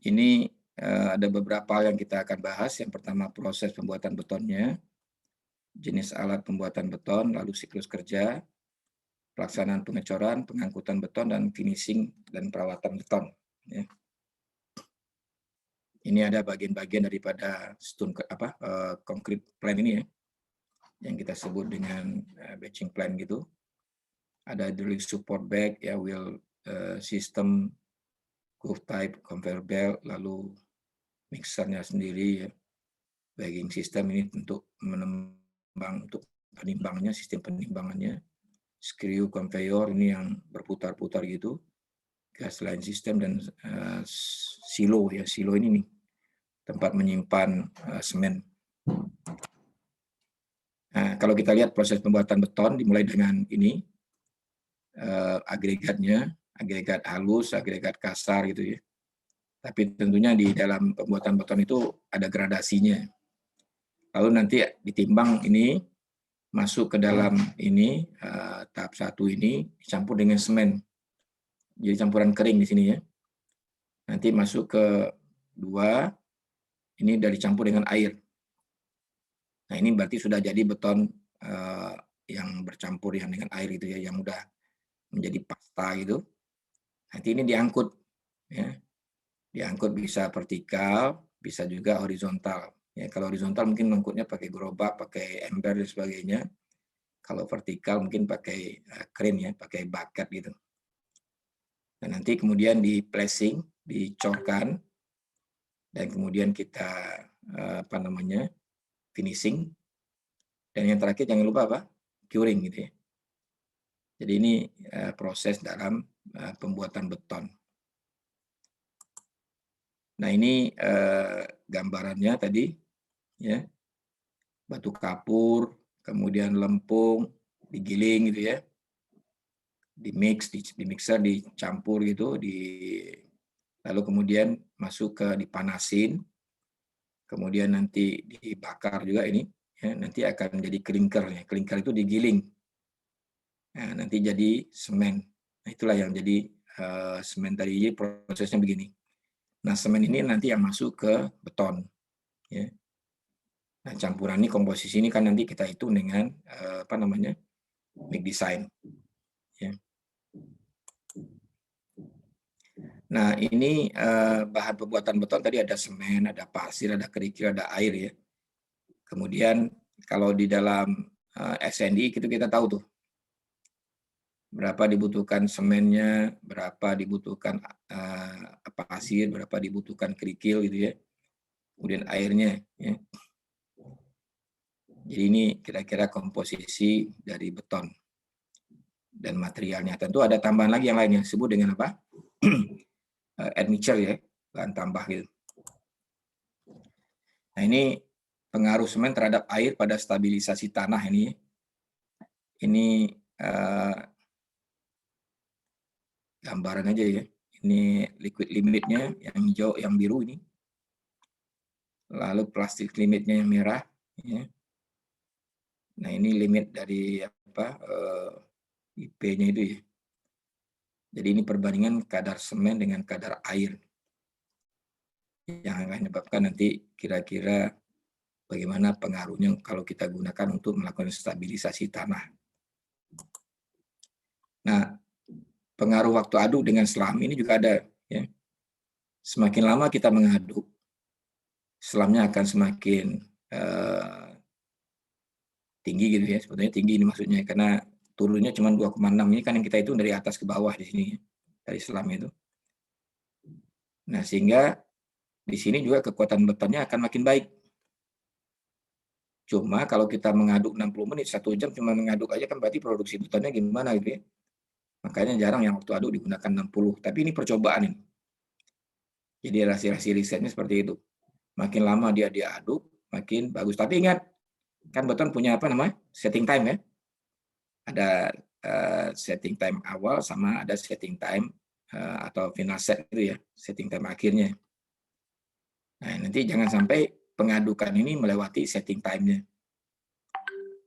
Ini ada beberapa hal yang kita akan bahas. Yang pertama, proses pembuatan betonnya, jenis alat pembuatan beton, lalu siklus kerja, pelaksanaan pengecoran, pengangkutan beton, dan finishing dan perawatan beton. Ya. Ini ada bagian-bagian daripada concrete plan ini ya, yang kita sebut dengan batching plan gitu. Ada hydraulic support bag, ya, wheel system, groove type, conveyor belt, lalu mixernya sendiri, ya, bagging system ini untuk untuk penimbangannya, sistem penimbangannya, screw conveyor ini yang berputar-putar gitu, gas line system, dan silo ya, silo ini nih tempat menyimpan semen. Nah, kalau kita lihat proses pembuatan beton dimulai dengan ini agregatnya, agregat halus, agregat kasar gitu ya. Tapi tentunya di dalam pembuatan beton itu ada gradasinya. Lalu nanti ditimbang ini, masuk ke dalam ini, tahap 1 ini dicampur dengan semen. Jadi campuran kering di sini ya. Nanti masuk ke 2, ini sudah dicampur dengan air. Nah, ini berarti sudah jadi beton yang bercampur dengan air gitu ya, yang udah menjadi pasta gitu. Nanti ini diangkut ya. Diangkut bisa vertikal, bisa juga horizontal. Ya, kalau horizontal mungkin mangkutnya pakai gerobak, pakai ember dan sebagainya. Kalau vertikal mungkin pakai crane ya, pakai bucket gitu. Dan nanti kemudian di placing, dicorkan, dan kemudian kita finishing. Dan yang terakhir jangan lupa curing gitu ya. Jadi ini proses dalam pembuatan beton. Nah, ini gambarannya tadi ya. Batu kapur, kemudian lempung, digiling gitu ya. Di mixer, dicampur gitu, lalu kemudian masuk ke dipanasin, kemudian nanti dibakar juga ini, ya, nanti akan menjadi klinker. Ya. Klinker itu digiling, nah, nanti jadi semen. Nah, itulah yang jadi semen tadi. Jadi prosesnya begini. Nah, semen ini nanti yang masuk ke beton. Ya. Nah, campuran ini, komposisi ini kan nanti kita hitung dengan make design. Ya. Nah, ini bahan pembuatan beton tadi ada semen, ada pasir, ada kerikil, ada air ya. Kemudian kalau di dalam SNI itu kita tahu tuh berapa dibutuhkan semennya, berapa dibutuhkan pasir, berapa dibutuhkan kerikil gitu ya. Kemudian airnya ya. Jadi ini kira-kira komposisi dari beton dan materialnya. Tentu ada tambahan lagi yang lainnya disebut dengan apa? Admixture ya, bahan tambah gitu. Nah, ini pengaruh semen terhadap air pada stabilisasi tanah ini. Ini gambaran aja ya. Ini liquid limitnya yang hijau, yang biru ini. Lalu plastik limitnya yang merah. Ya. Nah, ini limit dari IP-nya itu ya. Jadi ini perbandingan kadar semen dengan kadar air yang akan menyebabkan nanti kira-kira bagaimana pengaruhnya kalau kita gunakan untuk melakukan stabilisasi tanah. Nah, pengaruh waktu aduk dengan selam ini juga ada. Ya. Semakin lama kita mengaduk, selamnya akan semakin tinggi gitu ya. Sebetulnya tinggi ini maksudnya karena turunnya cuma 2,6 ini kan yang kita hitung dari atas ke bawah di sini dari selam itu. Nah, sehingga di sini juga kekuatan betonnya akan makin baik. Cuma kalau kita mengaduk 60 menit, 1 jam cuma mengaduk aja kan berarti produksi betonnya gimana gitu ya. Makanya jarang yang waktu aduk digunakan 60. Tapi ini percobaan ini. Jadi hasil risetnya seperti itu. Makin lama dia diaduk, makin bagus. Tapi ingat, kan beton punya apa namanya? Setting time ya. Ada setting time awal sama ada setting time atau final set itu ya, setting time akhirnya. Nah, nanti jangan sampai pengadukan ini melewati setting time-nya.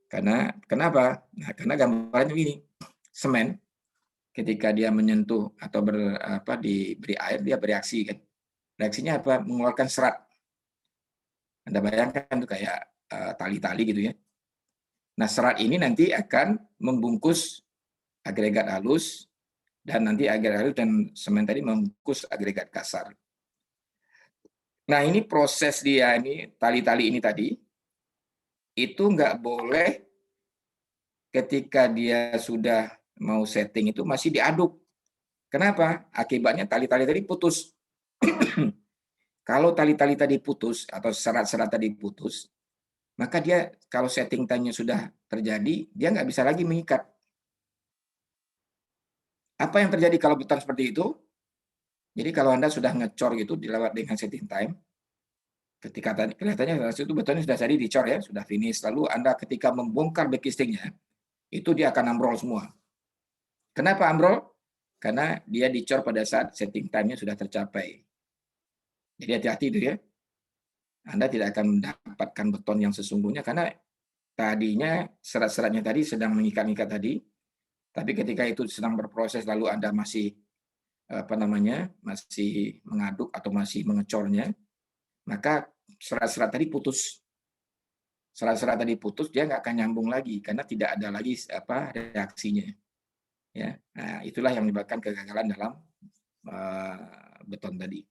Karena kenapa? Nah, karena gambarannya begini. Semen ketika dia menyentuh atau diberi air, dia bereaksi kan. Reaksinya apa? Mengeluarkan serat. Anda bayangkan itu kayak tali-tali gitu ya. Nah, serat ini nanti akan membungkus agregat halus dan nanti agregat halus dan semen tadi membungkus agregat kasar. Nah, ini proses dia ini, tali-tali ini tadi, itu nggak boleh ketika dia sudah mau setting itu masih diaduk. Kenapa? Akibatnya tali-tali tadi putus. Kalau tali-tali tadi putus atau serat-serat tadi putus, maka dia kalau setting time-nya sudah terjadi, dia nggak bisa lagi mengikat. Apa yang terjadi kalau beton seperti itu? Jadi kalau Anda sudah ngecor gitu dilewat dengan setting time, ketika tadi kelihatannya itu betonnya sudah jadi dicor ya, sudah finish. Lalu Anda ketika membongkar backcastingnya, itu dia akan ambrol semua. Kenapa ambrol? Karena dia dicor pada saat setting time-nya sudah tercapai. Jadi hati-hati itu ya. Anda tidak akan mendapatkan beton yang sesungguhnya karena tadinya serat-seratnya tadi sedang mengikat-ikat tadi, tapi ketika itu sedang berproses lalu Anda masih masih mengaduk atau masih mengecornya, maka serat-serat tadi putus. Serat-serat tadi putus, dia nggak akan nyambung lagi karena tidak ada lagi reaksinya. Ya, nah, itulah yang menyebabkan kegagalan dalam beton tadi.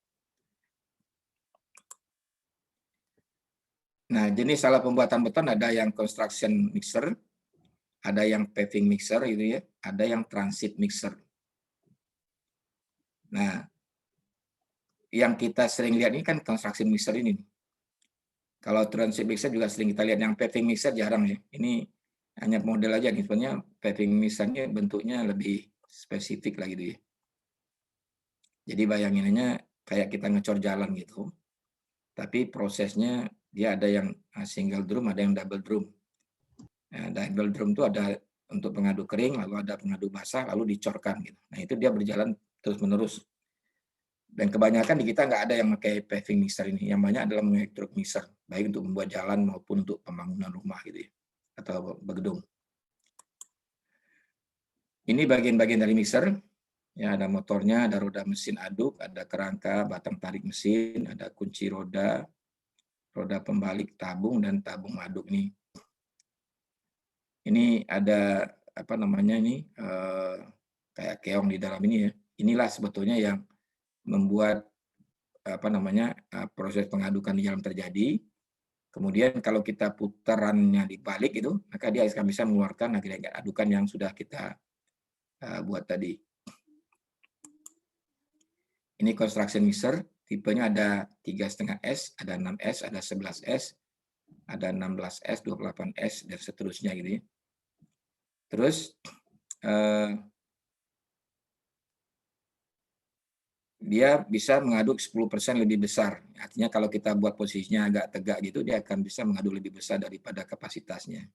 Nah, jenis alat pembuatan beton ada yang construction mixer, ada yang paving mixer gitu ya, ada yang transit mixer. Nah, yang kita sering lihat ini kan construction mixer ini. Kalau transit mixer juga sering kita lihat, yang paving mixer jarang ya. Ini hanya model aja nih, sebenarnya paving mixernya bentuknya lebih spesifik lah gitu ya. Jadi bayanginnya kayak kita ngecor jalan gitu. Tapi prosesnya dia ada yang single drum, ada yang double drum. Nah, double drum itu ada untuk pengaduk kering, lalu ada pengaduk basah, lalu dicorkan gitu. Nah, itu dia berjalan terus-menerus. Dan kebanyakan di kita nggak ada yang pakai paving mixer ini. Yang banyak adalah electric mixer, baik untuk membuat jalan maupun untuk pembangunan rumah gitu ya, atau bergedung. Ini bagian-bagian dari mixer. Ya, ada motornya, ada roda mesin aduk, ada kerangka, batang tarik mesin, ada kunci roda, roda pembalik tabung, dan tabung aduk nih. Ini ada apa namanya ini kayak keong di dalam ini ya. Inilah sebetulnya yang membuat apa namanya proses pengadukan di dalam terjadi. Kemudian kalau kita putarannya dibalik itu, maka dia akan bisa mengeluarkan agregat adukan yang sudah kita buat tadi. Ini construction mixer, tipenya ada 3,5S, ada 6S, ada 11S, ada 16S, 28S, dan seterusnya gitu ya. Terus dia bisa mengaduk 10% lebih besar. Artinya kalau kita buat posisinya agak tegak gitu, dia akan bisa mengaduk lebih besar daripada kapasitasnya.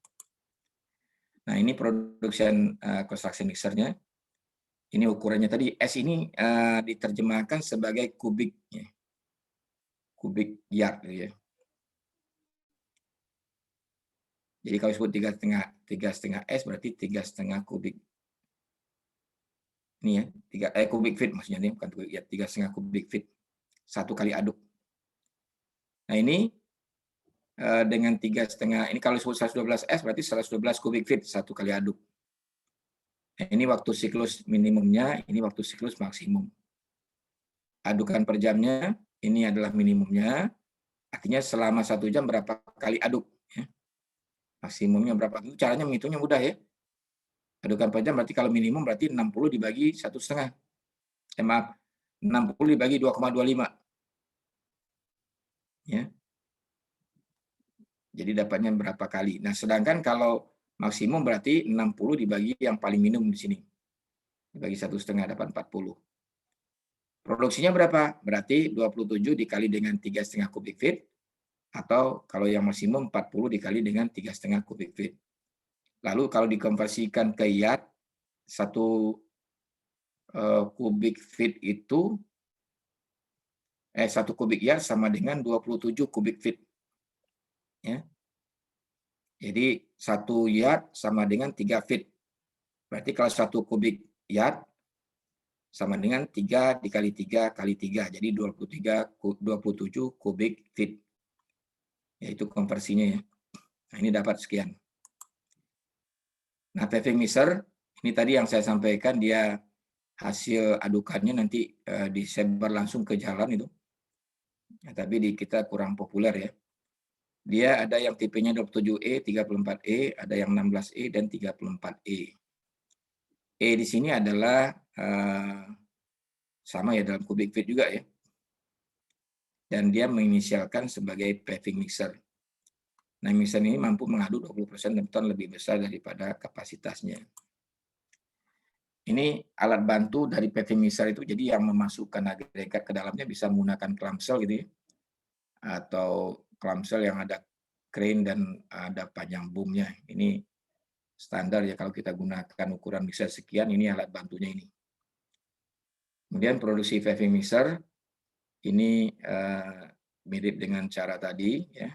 Nah, ini production construction mixernya. Ini ukurannya tadi, S ini diterjemahkan sebagai kubik, ya. Kubik yard. Ya. Jadi kalau disebut 3,5 S berarti 3,5 kubik. Ini ya, kubik feet maksudnya, ini bukan kubik yard, 3,5 kubik feet. 1 kali aduk. Nah ini dengan 3,5, ini kalau disebut 112S berarti 112 kubik feet 1 kali aduk. Nah, ini waktu siklus minimumnya, ini waktu siklus maksimum. Adukan per jamnya, ini adalah minimumnya, artinya selama 1 jam berapa kali aduk. Ya. Maksimumnya berapa, itu caranya menghitungnya mudah ya. Adukan per jam berarti kalau minimum berarti 60 dibagi 1,5. Maaf, 60 dibagi 2,25. Ya. Jadi dapatnya berapa kali. Nah, sedangkan kalau maksimum berarti 60 dibagi yang paling minimum di sini. Dibagi 1,5 dapat 40. Produksinya berapa? Berarti 27 dikali dengan 3,5 kubik feet, atau kalau yang maksimum 40 dikali dengan 3,5 kubik feet. Lalu kalau dikonversikan ke yard, 1 kubik feet itu 1 kubik yard sama dengan 27 kubik feet. Ya. Jadi 1 yard sama dengan 3 feet. Berarti kalau 1 kubik yard sama dengan 3 dikali 3 kali 3. Jadi 27 kubik feet. Yaitu konversinya ya. Nah, ini dapat sekian. Nah, paving mixer, ini tadi yang saya sampaikan, dia hasil adukannya nanti disebar langsung ke jalan itu. Nah, tapi di kita kurang populer ya. Dia ada yang tipenya 27E, 34E, ada yang 16E, dan 34E. E di sini adalah sama ya dalam kubik feet juga ya. Dan dia menginisialkan sebagai paving mixer. Nah, mixer ini mampu mengaduk 20% ton lebih besar daripada kapasitasnya. Ini alat bantu dari paving mixer itu, jadi yang memasukkan agregat ke dalamnya bisa menggunakan clamshell gitu ya. Atau clamshell yang ada crane dan ada panjang boomnya. Ini standar ya kalau kita gunakan ukuran mixer sekian, ini alat bantunya ini. Kemudian produksi paving mixer ini mirip dengan cara tadi ya.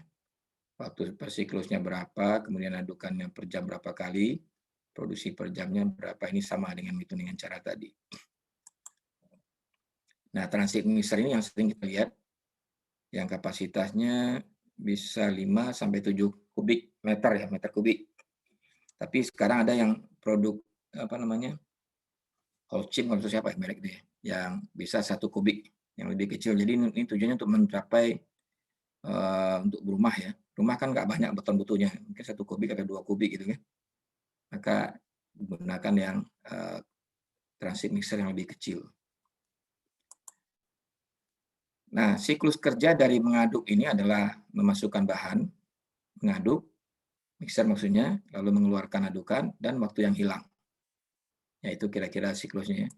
Waktu per siklusnya berapa, kemudian adukannya per jam berapa kali, produksi per jamnya berapa, ini sama dengan hitung dengan cara tadi. Nah, transit mixer ini yang sering kita lihat, yang kapasitasnya bisa 5 sampai 7 kubik meter ya, meter kubik. Tapi sekarang ada yang produk apa namanya? Holcim atau siapa ya merek itu ya, yang bisa 1 kubik yang lebih kecil. Jadi ini tujuannya untuk mencapai untuk rumah ya. Rumah kan nggak banyak beton butuhnya, mungkin 1 kubik atau 2 kubik gitu kan. Maka gunakan yang transit mixer yang lebih kecil. Nah, siklus kerja dari mengaduk ini adalah memasukkan bahan, mengaduk, mixer maksudnya, lalu mengeluarkan adukan, dan waktu yang hilang. Yaitu kira-kira siklusnya.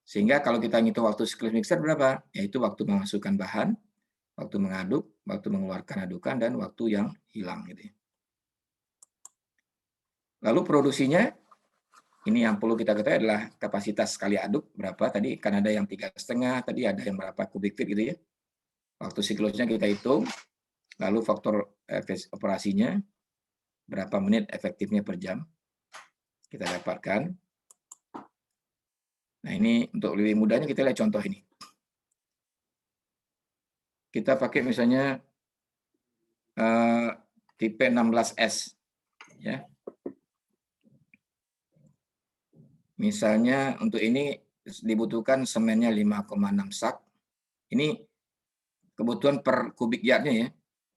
Sehingga kalau kita ngitung waktu siklus mixer berapa? Yaitu waktu memasukkan bahan, waktu mengaduk, waktu mengeluarkan adukan, dan waktu yang hilang. Gitu. Lalu produksinya, Ini yang perlu kita ketahui adalah kapasitas sekali aduk berapa tadi, kan ada yang 3,5, tadi ada yang berapa kubik feet gitu ya. Waktu siklusnya kita hitung, lalu faktor operasinya, berapa menit efektifnya per jam, kita dapatkan. Nah ini untuk lebih mudahnya kita lihat contoh ini. Kita pakai misalnya tipe 16S, ya. Misalnya untuk ini dibutuhkan semennya 5,6 sak. Ini kebutuhan per kubik yardnya ya,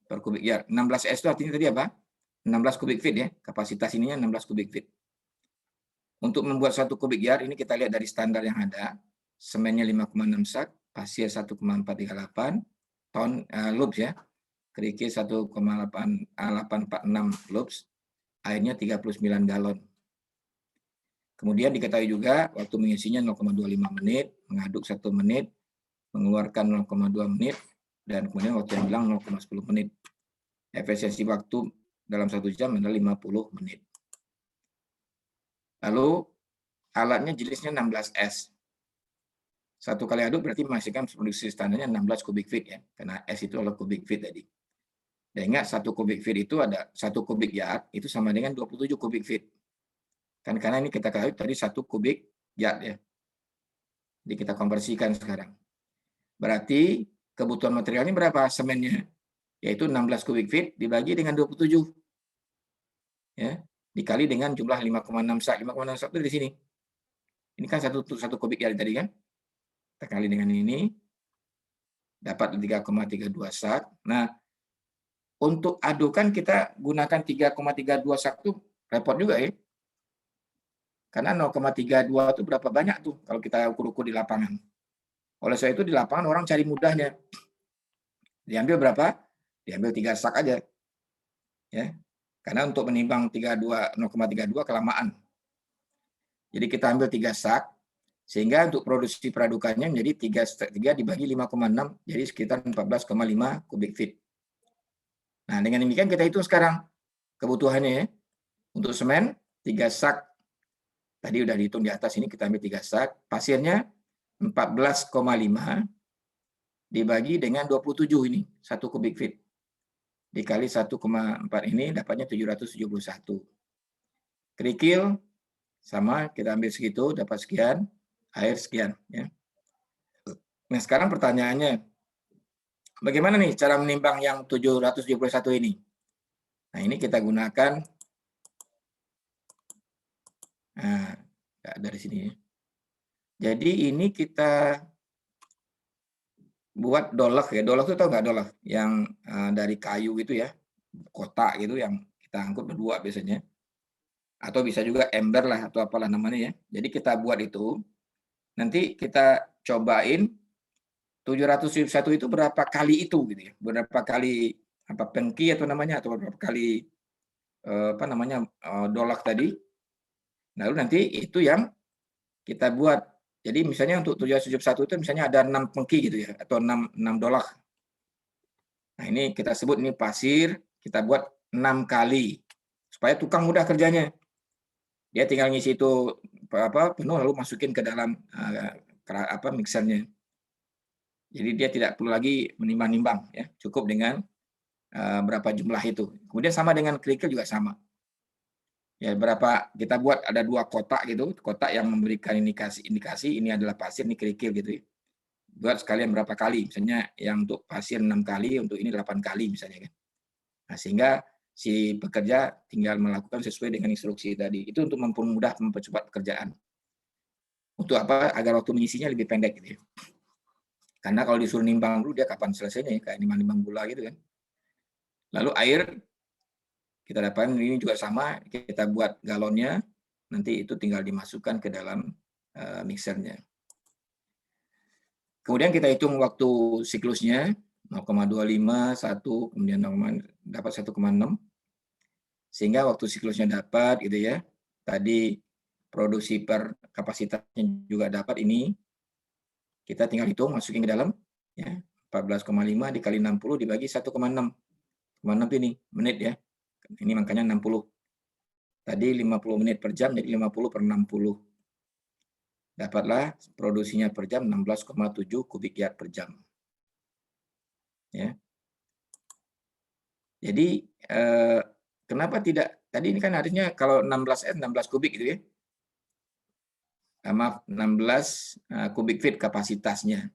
per kubik yard. 16S itu artinya tadi apa? 16 kubik feet ya, kapasitas ininya 16 kubik feet. Untuk membuat satu kubik yard ini kita lihat dari standar yang ada, semennya 5,6 sak, pasir 1,438 ton loops ya, kerikil 1,846 loops, airnya 39 galon. Kemudian diketahui juga waktu mengisinya 0,25 menit, mengaduk 1 menit, mengeluarkan 0,2 menit, dan kemudian waktu yang hilang 0,10 menit. Efisiensi waktu dalam 1 jam adalah 50 menit. Lalu alatnya jenisnya 16S. Satu kali aduk berarti menghasilkan produksi standarnya 16 kubik feet ya, karena S itu adalah kubik feet tadi. Dan ingat 1 kubik feet itu ada 1 kubik yard itu sama dengan 27 kubik feet. Kan karena ini kita ketahui tadi 1 kubik yard ya. Jadi kita konversikan sekarang. Berarti kebutuhan materialnya berapa semennya? Yaitu 16 kubik feet dibagi dengan 27. Ya, dikali dengan jumlah 5,6 sak. 5,6 sak itu di sini. Ini kan satu kubik yard tadi kan? Kita kali dengan ini dapat 3,32 sak. Nah, untuk adukan kita gunakan 3,32 sak tuh repot juga ya. Karena 0,32 itu berapa banyak tuh kalau kita ukur-ukur di lapangan. Oleh sebab itu di lapangan orang cari mudahnya. Diambil berapa? Diambil 3 sak aja. Ya. Karena untuk menimbang 0,32 kelamaan. Jadi kita ambil 3 sak, sehingga untuk produksi peradukannya menjadi 3 dibagi 5,6, jadi sekitar 14,5 kubik feet. Nah, dengan demikian kita hitung sekarang kebutuhannya ya. Untuk semen, 3 sak. Tadi udah dihitung di atas ini, kita ambil 3 sak. Pasirnya 14,5 dibagi dengan 27 ini, 1 kubik feet. Dikali 1,4 ini dapatnya 771. Kerikil, sama, kita ambil segitu, dapat sekian, air sekian. Ya. Nah sekarang pertanyaannya, bagaimana nih cara menimbang yang 771 ini? Nah ini kita gunakan, nah dari sini ya. Jadi ini kita buat dolak ya. Dolak itu tahu nggak dolak? Yang dari kayu gitu ya, kotak gitu yang kita angkut berdua biasanya. Atau bisa juga ember lah atau apalah namanya ya. Jadi kita buat itu, nanti kita cobain 771 itu berapa kali itu gitu ya. Berapa kali apa pengki atau namanya, atau berapa kali dolak tadi. Lalu nanti itu yang kita buat. Jadi misalnya untuk 771 itu misalnya ada 6 pengki gitu ya, atau 6 dolak. Nah ini kita sebut ini pasir, kita buat 6 kali. Supaya tukang mudah kerjanya. Dia tinggal ngisi itu penuh lalu masukin ke dalam mixernya. Jadi dia tidak perlu lagi menimbang-nimbang ya, cukup dengan berapa jumlah itu. Kemudian sama dengan kerikil juga sama. Ya berapa kita buat ada 2 kotak gitu, kotak yang memberikan indikasi ini adalah pasir, ini kerikil gitu ya. Buat sekalian berapa kali, misalnya yang untuk pasir 6 kali, untuk ini 8 kali misalnya kan. Nah, sehingga si pekerja tinggal melakukan sesuai dengan instruksi tadi. Itu untuk mempercepat pekerjaan. Untuk apa? Agar waktu mengisinya lebih pendek gitu ya. Karena kalau disuruh nimbang dulu dia kapan selesainya ya, kayak nimbang gula gitu kan. Lalu air kita dapatkan ini juga sama, kita buat galonnya, nanti itu tinggal dimasukkan ke dalam mixernya. Kemudian kita hitung waktu siklusnya 0,25, 1, kemudian dapat 1,6. Sehingga waktu siklusnya dapat gitu ya. Tadi produksi per kapasitasnya juga dapat ini. Kita tinggal hitung, masukin ke dalam ya. 14,5 dikali 60 dibagi 1,6. 1,6 ini menit ya. Ini makanya 60. Tadi 50 menit per jam, jadi 50 per 60. Dapatlah produksinya per jam 16,7 kubik yard per jam. Ya. Jadi kenapa tidak? Tadi ini kan harusnya kalau 16 kubik gitu ya. Maaf, 16 kubik feet kapasitasnya.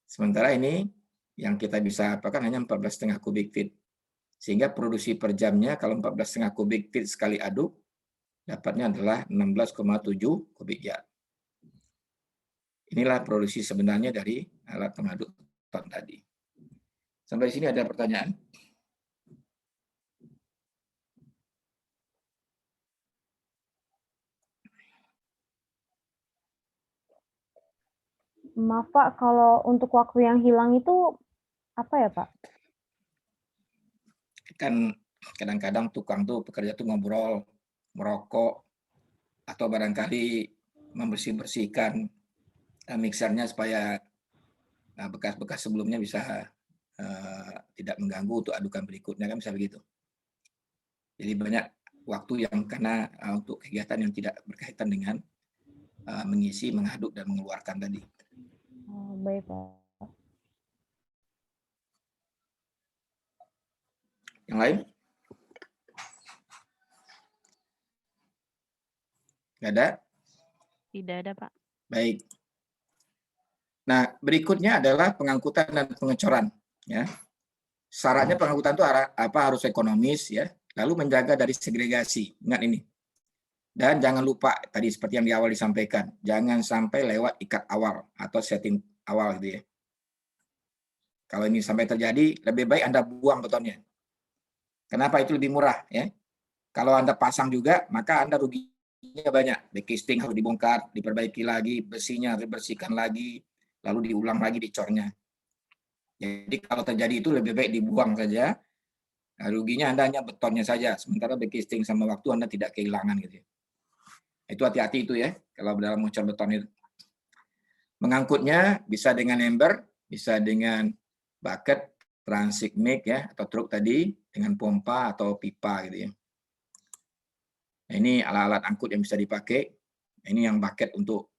Sementara ini yang kita bisa apakan hanya 14,5 kubik feet. Sehingga produksi per jamnya kalau 14,5 kubik feet sekali aduk, dapatnya adalah 16,7 kubik yard. Inilah produksi sebenarnya dari alat pengaduk beton tadi. Sampai sini ada pertanyaan? Maaf Pak, kalau untuk waktu yang hilang itu apa ya Pak? Kan kadang-kadang tukang tuh pekerja tuh ngobrol, merokok, atau barangkali membersih-bersihkan mixernya supaya bekas-bekas sebelumnya bisa tidak mengganggu untuk adukan berikutnya, kan bisa begitu. Jadi banyak waktu yang karena untuk kegiatan yang tidak berkaitan dengan mengisi, mengaduk, dan mengeluarkan tadi. Oh, baik Pak. Yang lain? Nggak ada? Tidak ada, Pak. Baik. Nah, berikutnya adalah pengangkutan dan pengecoran. Ya. Syaratnya pengangkutan itu harus ekonomis, ya. Lalu menjaga dari segregasi. Ingat ini. Dan jangan lupa tadi seperti yang di awal disampaikan, jangan sampai lewat ikat awal atau setting awal gitu ya. Kalau ini sampai terjadi, lebih baik Anda buang betonnya. Kenapa? Itu lebih murah ya. Kalau Anda pasang juga, maka Anda ruginya banyak. Backcasting harus dibongkar, diperbaiki lagi, besinya harus dibersihkan lagi, lalu diulang lagi dicornya. Jadi kalau terjadi itu lebih baik dibuang saja. Nah, ruginya Anda hanya betonnya saja, sementara backcasting sama waktu Anda tidak kehilangan gitu ya. Itu hati-hati itu ya, kalau dalam mengecor beton itu. Mengangkutnya bisa dengan ember, bisa dengan bucket, transit mic ya, atau truk tadi, dengan pompa atau pipa gitu ya. Nah, ini alat-alat angkut yang bisa dipakai. Ini yang bucket untuk.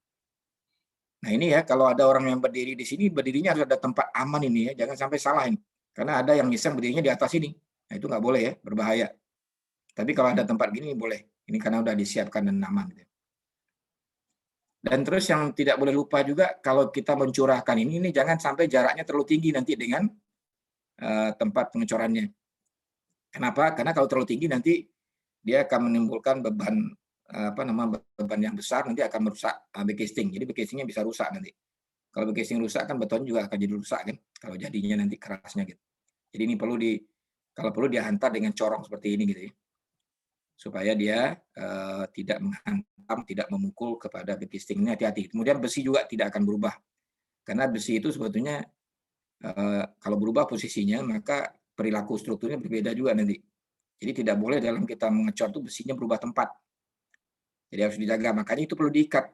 Nah ini ya, kalau ada orang yang berdiri di sini, berdirinya harus ada tempat aman ini ya, jangan sampai salah ini. Karena ada yang iseng berdirinya di atas ini. Nah itu nggak boleh ya, berbahaya. Tapi kalau ada tempat gini boleh. Ini karena udah disiapkan dan aman. Gitu. Dan terus yang tidak boleh lupa juga, kalau kita mencurahkan ini jangan sampai jaraknya terlalu tinggi nanti dengan tempat pengecorannya. Kenapa? Karena kalau terlalu tinggi nanti dia akan menimbulkan beban beban yang besar, nanti akan merusak backcasting. Jadi backcastingnya bisa rusak nanti. Kalau backcasting rusak kan beton juga akan jadi rusak kan. Kalau jadinya nanti kerasnya gitu. Jadi ini kalau perlu dihantar dengan corong seperti ini gitu ya. Supaya dia tidak menghantam, tidak memukul kepada backcasting. Ini hati-hati. Kemudian besi juga tidak akan berubah. Karena besi itu sebetulnya kalau berubah posisinya, maka perilaku strukturnya berbeda juga nanti. Jadi tidak boleh dalam kita mengecor itu besinya berubah tempat. Jadi harus dijaga. Makanya itu perlu diikat.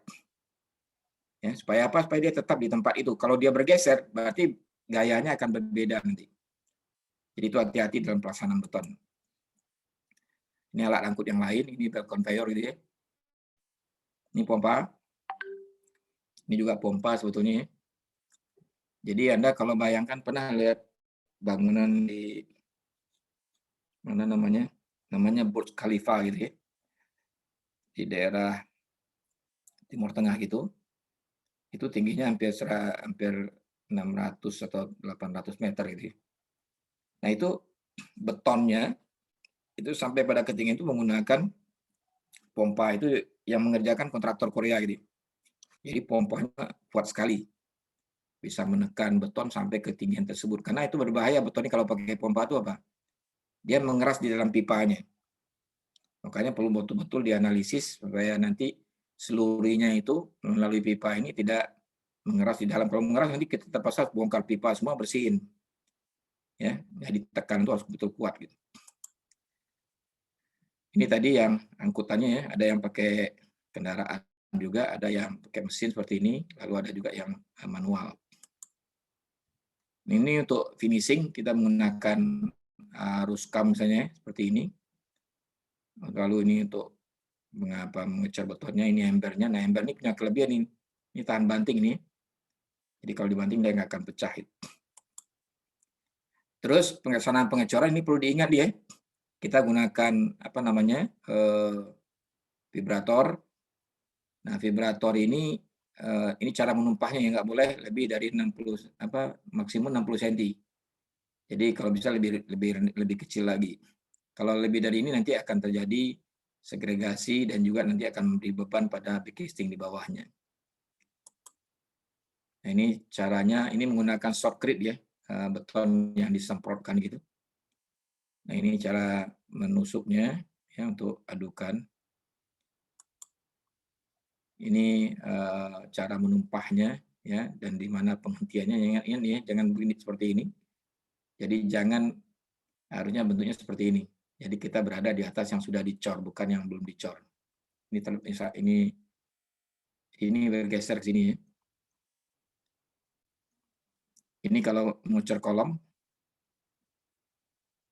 Ya, supaya apa? Supaya dia tetap di tempat itu. Kalau dia bergeser, berarti gayanya akan berbeda nanti. Jadi itu hati-hati dalam pelaksanaan beton. Ini alat angkut yang lain, ini belt conveyor gitu ya. Ini pompa. Ini juga pompa sebetulnya ya. Jadi Anda kalau bayangkan pernah lihat bangunan di mana namanya? Namanya Burj Khalifa gitu ya. Di daerah Timur Tengah gitu. Itu tingginya hampir 600 atau 800 meter gitu ya. Nah, itu betonnya itu sampai pada ketinggian itu menggunakan pompa itu yang mengerjakan kontraktor Korea gitu. Jadi pompanya kuat sekali. Bisa menekan beton sampai ketinggian tersebut. Karena itu berbahaya betonnya kalau pakai pompa itu apa? Dia mengeras di dalam pipanya. Makanya perlu betul-betul dianalisis supaya nanti selurinya itu melalui pipa ini tidak mengeras di dalam. Kalau mengeras nanti kita terpaksa bongkar pipa semua, bersihin. Ya, jadi tekan itu harus betul kuat gitu. Ini tadi yang angkutannya ya, ada yang pakai kendaraan juga, ada yang pakai mesin seperti ini, lalu ada juga yang manual. Ini untuk finishing kita menggunakan ruskam misalnya seperti ini. Lalu ini untuk mengejar betonnya, ini embernya. Nah, ember ini punya kelebihan ini. Ini tahan banting ini. Jadi kalau dibanting dia nggak akan pecah. Terus pengecoran ini perlu diingat ya. Kita gunakan apa namanya vibrator. Nah, vibrator ini cara menumpahnya yang nggak boleh lebih dari 60 maksimum 60 cm. Jadi kalau bisa lebih kecil lagi. Kalau lebih dari ini nanti akan terjadi segregasi dan juga nanti akan memberi beban pada back casting di bawahnya. Nah, ini caranya, ini menggunakan shotcrete ya, beton yang disemprotkan gitu. Nah, ini cara menusuknya ya untuk adukan. Ini cara menumpahnya ya, dan di mana penghentiannya ya, jangan begini seperti ini. Jadi harusnya bentuknya seperti ini. Jadi kita berada di atas yang sudah dicor, bukan yang belum dicor. Ini bergeser ke sini ya. Ini kalau mengucur kolom.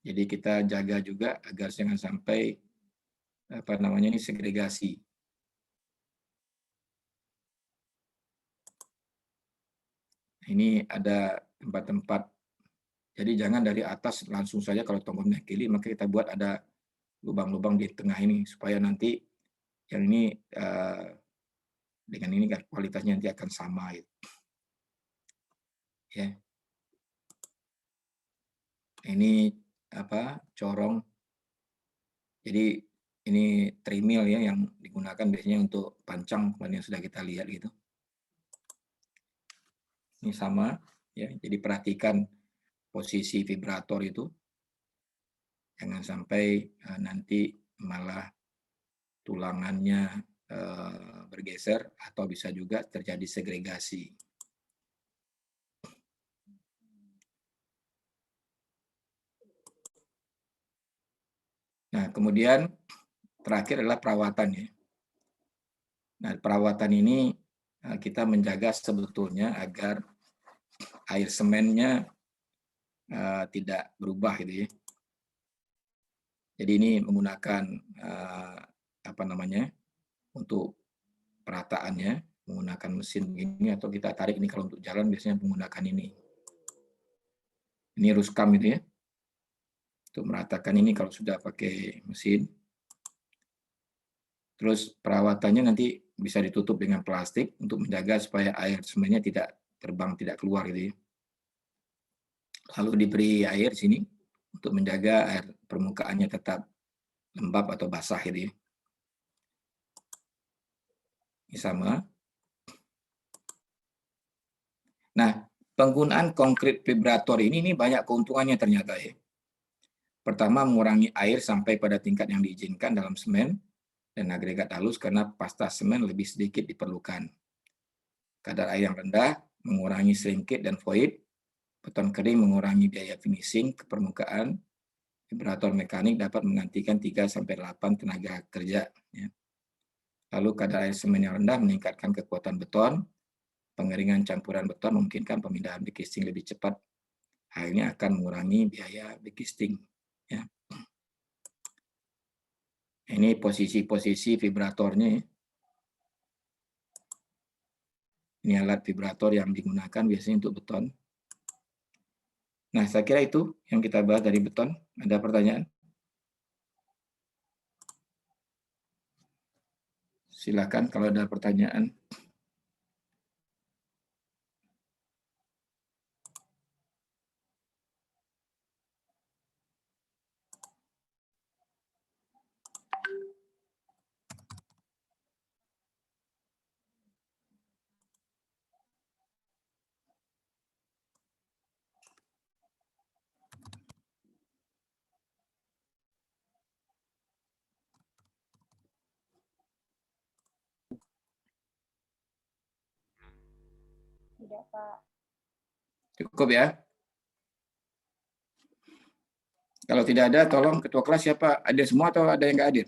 Jadi kita jaga juga agar jangan sampai ini segregasi. Ini ada tempat-tempat. Jadi jangan dari atas langsung saja kalau tombol kiri, maka kita buat ada lubang-lubang di tengah ini supaya nanti yang ini dengan ini kualitasnya nanti akan sama. Ya. Ini corong. Jadi ini trimil ya yang digunakan biasanya untuk pancang yang sudah kita lihat gitu. Ini sama ya. Jadi perhatikan posisi vibrator itu. Jangan sampai nanti malah tulangannya bergeser atau bisa juga terjadi segregasi. Nah, kemudian terakhir adalah perawatan ya. Nah, perawatan ini kita menjaga sebetulnya agar air semennya tidak berubah gitu ya. Jadi ini menggunakan untuk perataannya menggunakan mesin ini, atau kita tarik ini kalau untuk jalan biasanya menggunakan ini. Ini ruskam gitu ya. Untuk meratakan ini kalau sudah pakai mesin. Terus perawatannya nanti bisa ditutup dengan plastik untuk menjaga supaya air semennya tidak terbang, tidak keluar gitu ya. Lalu diberi air di sini untuk menjaga air permukaannya tetap lembab atau basah gitu ya. Ini sama. Nah, penggunaan konkrit vibrator ini banyak keuntungannya ternyata ya. Pertama, mengurangi air sampai pada tingkat yang diizinkan dalam semen dan agregat halus karena pasta semen lebih sedikit diperlukan. Kadar air yang rendah mengurangi shrinkage dan void. Beton kering mengurangi biaya finishing ke permukaan. Vibrator mekanik dapat menggantikan 3-8 tenaga kerja. Ya. Lalu kadar air semen yang rendah meningkatkan kekuatan beton. Pengeringan campuran beton memungkinkan pemindahan back casting lebih cepat. Akhirnya akan mengurangi biaya back casting. Ya. Ini posisi-posisi vibratornya. Ini alat vibrator yang digunakan biasanya untuk beton. Nah, saya kira itu yang kita bahas dari beton. Ada pertanyaan? Silakan kalau ada pertanyaan. Tidak, Pak. Cukup ya. Kalau tidak ada, tolong ketua kelas siapa? Hadir semua atau ada yang nggak hadir?